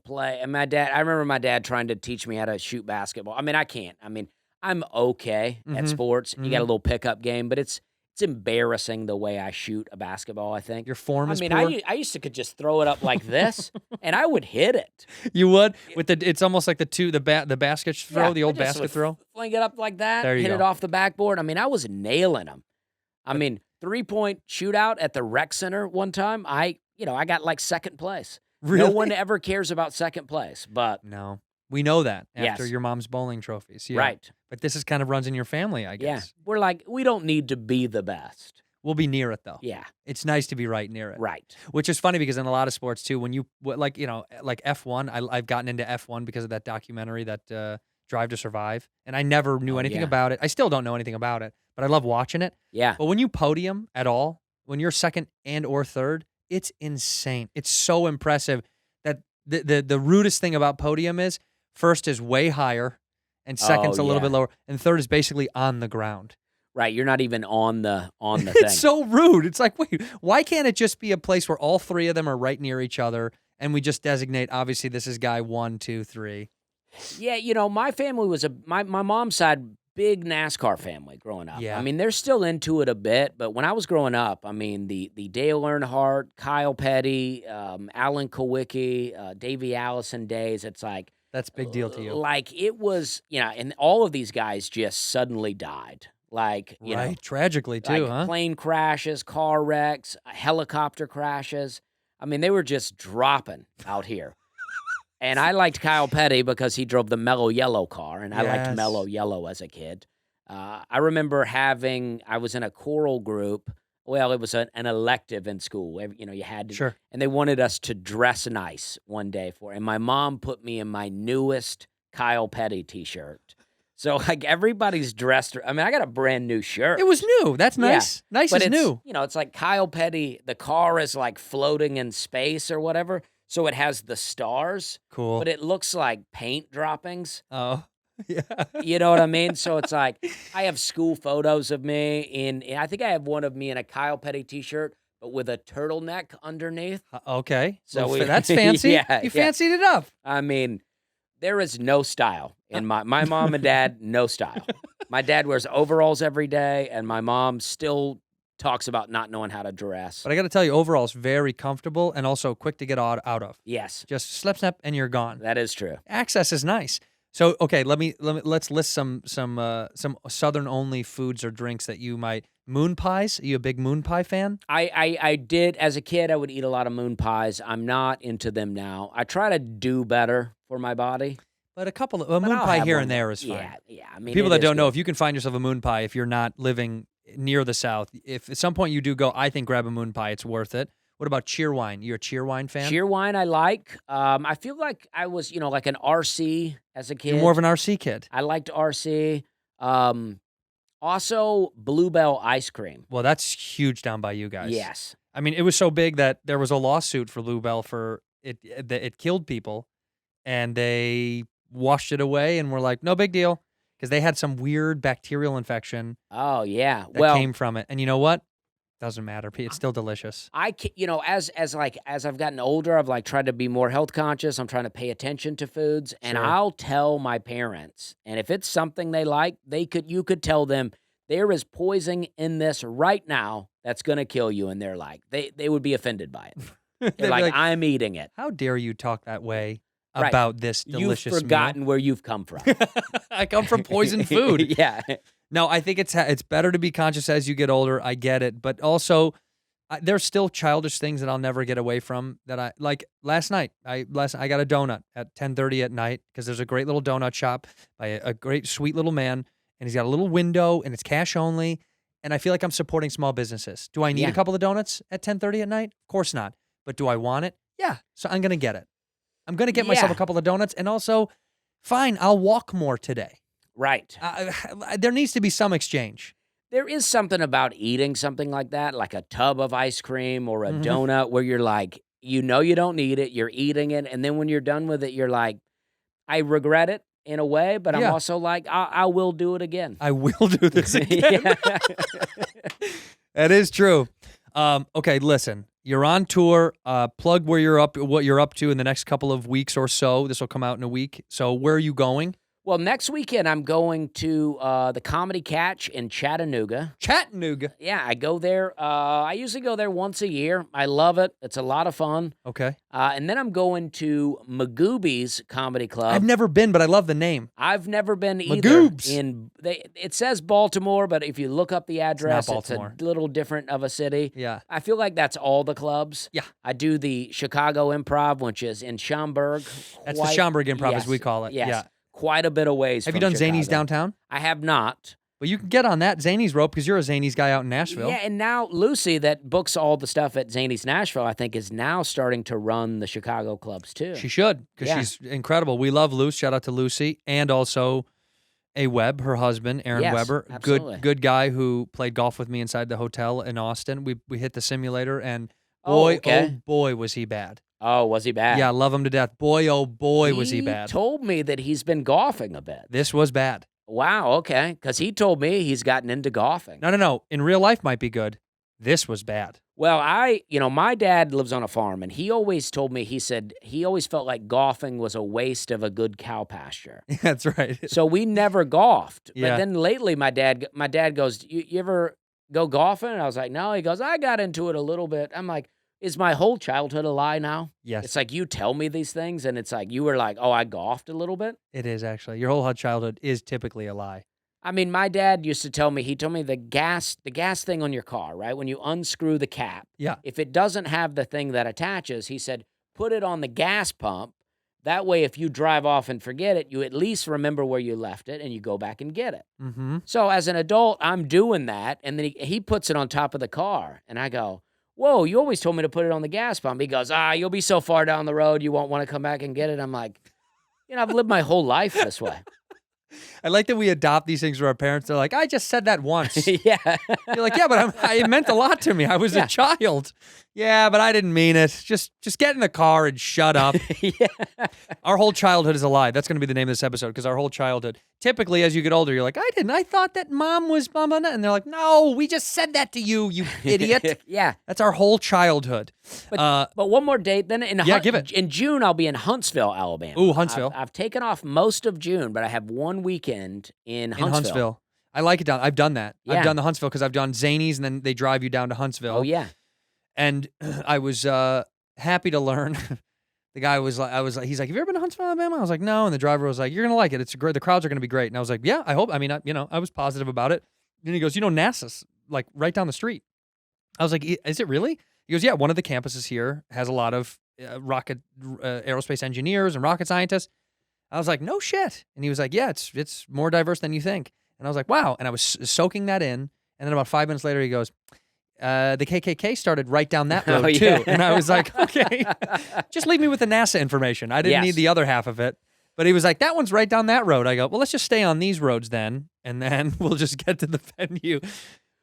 play. And I remember my dad trying to teach me how to shoot basketball. I mean, I can't. I mean, I'm okay at sports. You got a little pickup game, but it's embarrassing the way I shoot a basketball, I think. Your form is poor. I used to could just throw it up like this, and I would hit it. You would? It's almost like the basket throw, Yeah, the old I just basket would throw? Fling it up like that, There you hit go. it off the backboard. I mean, I was nailing them. I mean, 3-point shootout at the rec center one time. I got like second place. Really? No one ever cares about second place, but No. We know that after Yes. your mom's bowling trophies. Yeah. right. But this is kind of runs in your family, I Yeah. guess. We're like, we don't need to be the best. We'll be near it, though. Yeah. It's nice to be right near it. Right. Which is funny because in a lot of sports, too, when you, like F1, I've gotten into F1 because of that documentary, that Drive to Survive. And I never knew anything yeah. about it. I still don't know anything about it, but I love watching it. Yeah. But when you podium at all, when you're second and or third, it's insane. It's so impressive that the rudest thing about podium is first is way higher and second's a little yeah. bit lower and third is basically on the ground. Right. You're not even on the thing. It's so rude. It's like, wait, why can't it just be a place where all three of them are right near each other and we just designate, obviously, this is guy 1, 2, 3. Yeah, my family was my mom's side, big NASCAR family growing up. Yeah. I mean, they're still into it a bit, but when I was growing up, I mean, the Dale Earnhardt, Kyle Petty, Alan Kowicki, Davey Allison days, it's like That's a big deal to you. Like it was, and all of these guys just suddenly died. Like, Right, tragically too, like huh? plane crashes, car wrecks, helicopter crashes. I mean, they were just dropping out here. And I liked Kyle Petty because he drove the Mellow Yellow car, and I liked Yes. Mellow Yellow as a kid. I remember I was in a choral group. Well, it was an elective in school. You had to. Sure. And they wanted us to dress nice one day and my mom put me in my newest Kyle Petty t-shirt. So, like, everybody's dressed. I mean, I got a brand new shirt. It was new. That's nice. Yeah, Nice but is it's, new. It's like Kyle Petty, the car is like floating in space or whatever. So it has the stars, Cool. but it looks like paint droppings. Oh, yeah. You know what I mean? So it's like, I have school photos of me I think I have one of me in a Kyle Petty t-shirt, but with a turtleneck underneath. Okay. So Well, we- that's fancy. Yeah, You yeah. fancied it up. I mean, there is no style in my mom and dad, no style. My dad wears overalls every day, and my mom still talks about not knowing how to dress. But I got to tell you, overall, it's very comfortable and also quick to get out of. Yes, Just slip, snap, and you're gone. that is true. Access is nice. So, okay, let's list some Southern only foods or drinks that you might. Moon pies? Are you a big moon pie fan? I did, as a kid, I would eat a lot of moon pies. I'm not into them now. I try to do better for my body. But a moon I'll pie have here one and there more. is fine. Yeah. I mean, People it that is don't know, good. if you can find yourself a moon pie, if you're not living near the South, if at some point you do go, I think grab a moon pie, it's worth it. What about Cheerwine? You're a Cheerwine fan? Cheerwine I like. I feel like I was, like an RC as a kid. You're more of an RC kid. I liked RC. Also, Bluebell ice cream. Well, that's huge down by you guys. Yes. I mean, it was so big that there was a lawsuit for Bluebell for it killed people, and they washed it away and were like, no big deal, because they had some weird bacterial infection. Oh yeah. That came from it, and you know what? Doesn't matter. It's still delicious. As I've gotten older, I've tried to be more health conscious. I'm trying to pay attention to foods, and Sure. I'll tell my parents. And if it's something they like, you could tell them there is poison in this right now that's going to kill you, and they're like, they would be offended by it. They'd They're be like, I'm eating it. How dare you talk that way Right. about this delicious You've forgotten where you've come from. meal? I come from poisoned food. Yeah. No, I think it's better to be conscious as you get older. I get it, but also there's still childish things that I'll never get away from. That I like. Last night, I got a donut at 10:30 at night because there's a great little donut shop by a great sweet little man, and he's got a little window and it's cash only. And I feel like I'm supporting small businesses. Do I need Yeah. a couple of donuts at 10:30 at night? Of course not. But do I want it? Yeah. So I'm gonna get it. I'm gonna get myself Yeah. a couple of donuts, and also, fine, I'll walk more today. Right. There needs to be some exchange. There is something about eating something like that, like a tub of ice cream or a donut, where you're like, you don't need it, you're eating it, and then when you're done with it, you're like, I regret it in a way, but I'm Yeah. also like, I will do it again. I will do this again. Yeah. That is true. Okay, listen. You're on tour. Plug what you're up to in the next couple of weeks or so. This will come out in a week. So where are you going? Well, next weekend I'm going to the Comedy Catch in Chattanooga. Chattanooga. Yeah, I go there. I usually go there once a year. I love it. It's a lot of fun. Okay. And then I'm going to Magooby's Comedy Club. I've never been, but I love the name. I've never been either. Magoobs. It says Baltimore, but if you look up the address, it's a Baltimore. little different of a city. Yeah. I feel like that's all the clubs. Yeah. I do the Chicago Improv, which is in Schaumburg. That's the Schaumburg Improv, as we Yes, call it. Yes. Yeah. Quite a bit of ways. Have you from done Zany's Chicago. downtown? I have not. Well, you can get on that Zany's rope because you're a Zany's guy out in Nashville. Yeah, and now Lucy, that books all the stuff at Zany's Nashville, I think is now starting to run the Chicago clubs too. She should, because Yeah. she's incredible. We love Luce. Shout out to Lucy. And also A. Webb, her husband, Aaron Yes, Weber. absolutely. Good guy who played golf with me inside the hotel in Austin. We hit the simulator, and Oh, boy, okay. oh boy, was he bad. Oh, was he bad? Yeah, I love him to death. Boy, oh boy, was he bad. Told me that he's been golfing a bit. This was bad. Wow, okay. Because he told me he's gotten into golfing. No. In real life might be good. This was bad. Well, my dad lives on a farm, and he always told me, he said he always felt like golfing was a waste of a good cow pasture. That's right. So we never golfed. Yeah. But then lately, my dad goes, you ever go golfing? And I was like, no. He goes, I got into it a little bit. I'm like, is my whole childhood a lie now? Yes. It's like you tell me these things, and it's like you were like, oh, I golfed a little bit. It is actually. Your whole childhood is typically a lie. I mean, my dad used to tell me, he told me the gas thing on your car, right? When you unscrew the cap, Yeah. if it doesn't have the thing that attaches, he said, put it on the gas pump. That way, if you drive off and forget it, you at least remember where you left it and you go back and get it. Mm-hmm. So as an adult, I'm doing that. And then he puts it on top of the car. And I go, whoa, you always told me to put it on the gas pump. He goes, you'll be so far down the road, you won't want to come back and get it. I'm like, I've lived my whole life this way. I like that we adopt these things from our parents. They're like, I just said that once. Yeah. You're like, yeah, but it meant a lot to me. I was a child. Yeah, but I didn't mean it. Just get in the car and shut up. Yeah. Our whole childhood is a lie. That's going to be the name of this episode, because our whole childhood, typically as you get older, you're like, I didn't. I thought that mom was mama. And they're like, no, we just said that to you, you idiot. Yeah. That's our whole childhood. But one more date. Then give it. In June, I'll be in Huntsville, Alabama. Ooh, Huntsville. I've taken off most of June, but I have one weekend in Huntsville. I like it down. I've done that. Yeah. I've done the Huntsville because I've done Zany's, and then they drive you down to Huntsville. Oh, yeah. And I was happy to learn. The guy was like, he's like, have you ever been to Huntsville, Alabama? I was like, no. And the driver was like, you're going to like it. It's great. The crowds are going to be great. And I was like, yeah, I hope. I mean, I was positive about it. And he goes, NASA's like right down the street. I was like, is it really? He goes, yeah, one of the campuses here has a lot of aerospace engineers and rocket scientists. I was like, no shit. And he was like, yeah, it's more diverse than you think. And I was like, wow. And I was soaking that in. And then about 5 minutes later, he goes, the KKK started right down that road too. And I was like, okay, just leave me with the NASA information. I didn't need the other half of it. But he was like, that one's right down that road. I go, well, let's just stay on these roads then, and then we'll just get to the venue.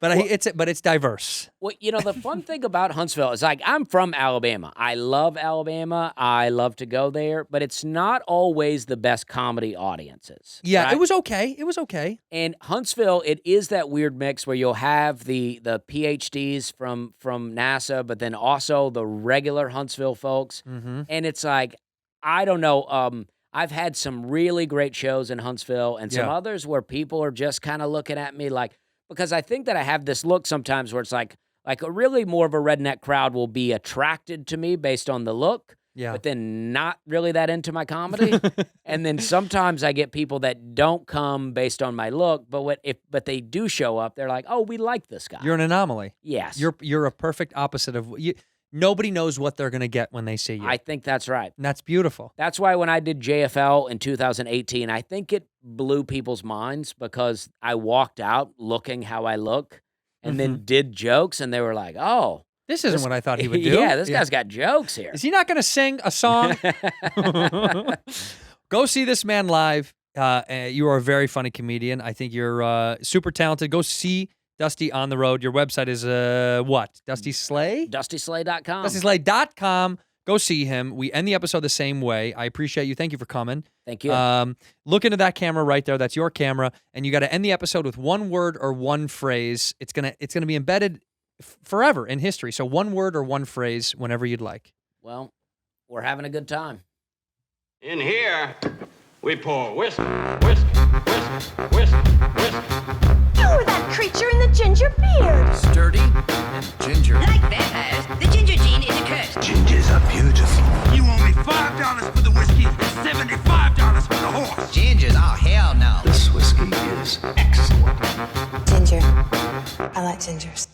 But it's diverse. Well, you know, the fun thing about Huntsville is, like, I'm from Alabama. I love Alabama. I love to go there, but it's not always the best comedy audiences. Yeah, right? It was okay. It was okay. And Huntsville, it is that weird mix where you'll have the PhDs from NASA, but then also the regular Huntsville folks. Mm-hmm. And it's like, I don't know. I've had some really great shows in Huntsville and some others where people are just kind of looking at me like, because I think that I have this look sometimes where it's like a really more of a redneck crowd will be attracted to me based on the look, but then not really that into my comedy. And then sometimes I get people that don't come based on my look, but they do show up, they're like, oh, we like this guy. You're an anomaly. Yes. You're a perfect opposite of you. Nobody knows what they're going to get when they see you. I think that's right. And that's beautiful. That's why when I did JFL in 2018, I think it blew people's minds because I walked out looking how I look and then did jokes, and they were like, oh. This isn't what I thought he would do. Yeah, this guy's got jokes here. Is he not going to sing a song? Go see this man live. You are a very funny comedian. I think you're super talented. Go see Dusty on the road. Your website is what? Dusty Slay? DustySlay.com. DustySlay.com. Go see him. We end the episode the same way. I appreciate you. Thank you for coming. Thank you. Look into that camera right there. That's your camera. And you got to end the episode with one word or one phrase. It's gonna be embedded forever in history. So one word or one phrase whenever you'd like. Well, we're having a good time. In here, we pour whisk, whisk, whisk, whisk, whisk. You were that creature in the ginger beard. Sturdy and ginger. Like vampires, the ginger gene is a curse. Gingers are beautiful. You owe me $5 for the whiskey and $75 for the horse. Gingers? Oh, hell no. This whiskey is excellent. Ginger. I like gingers.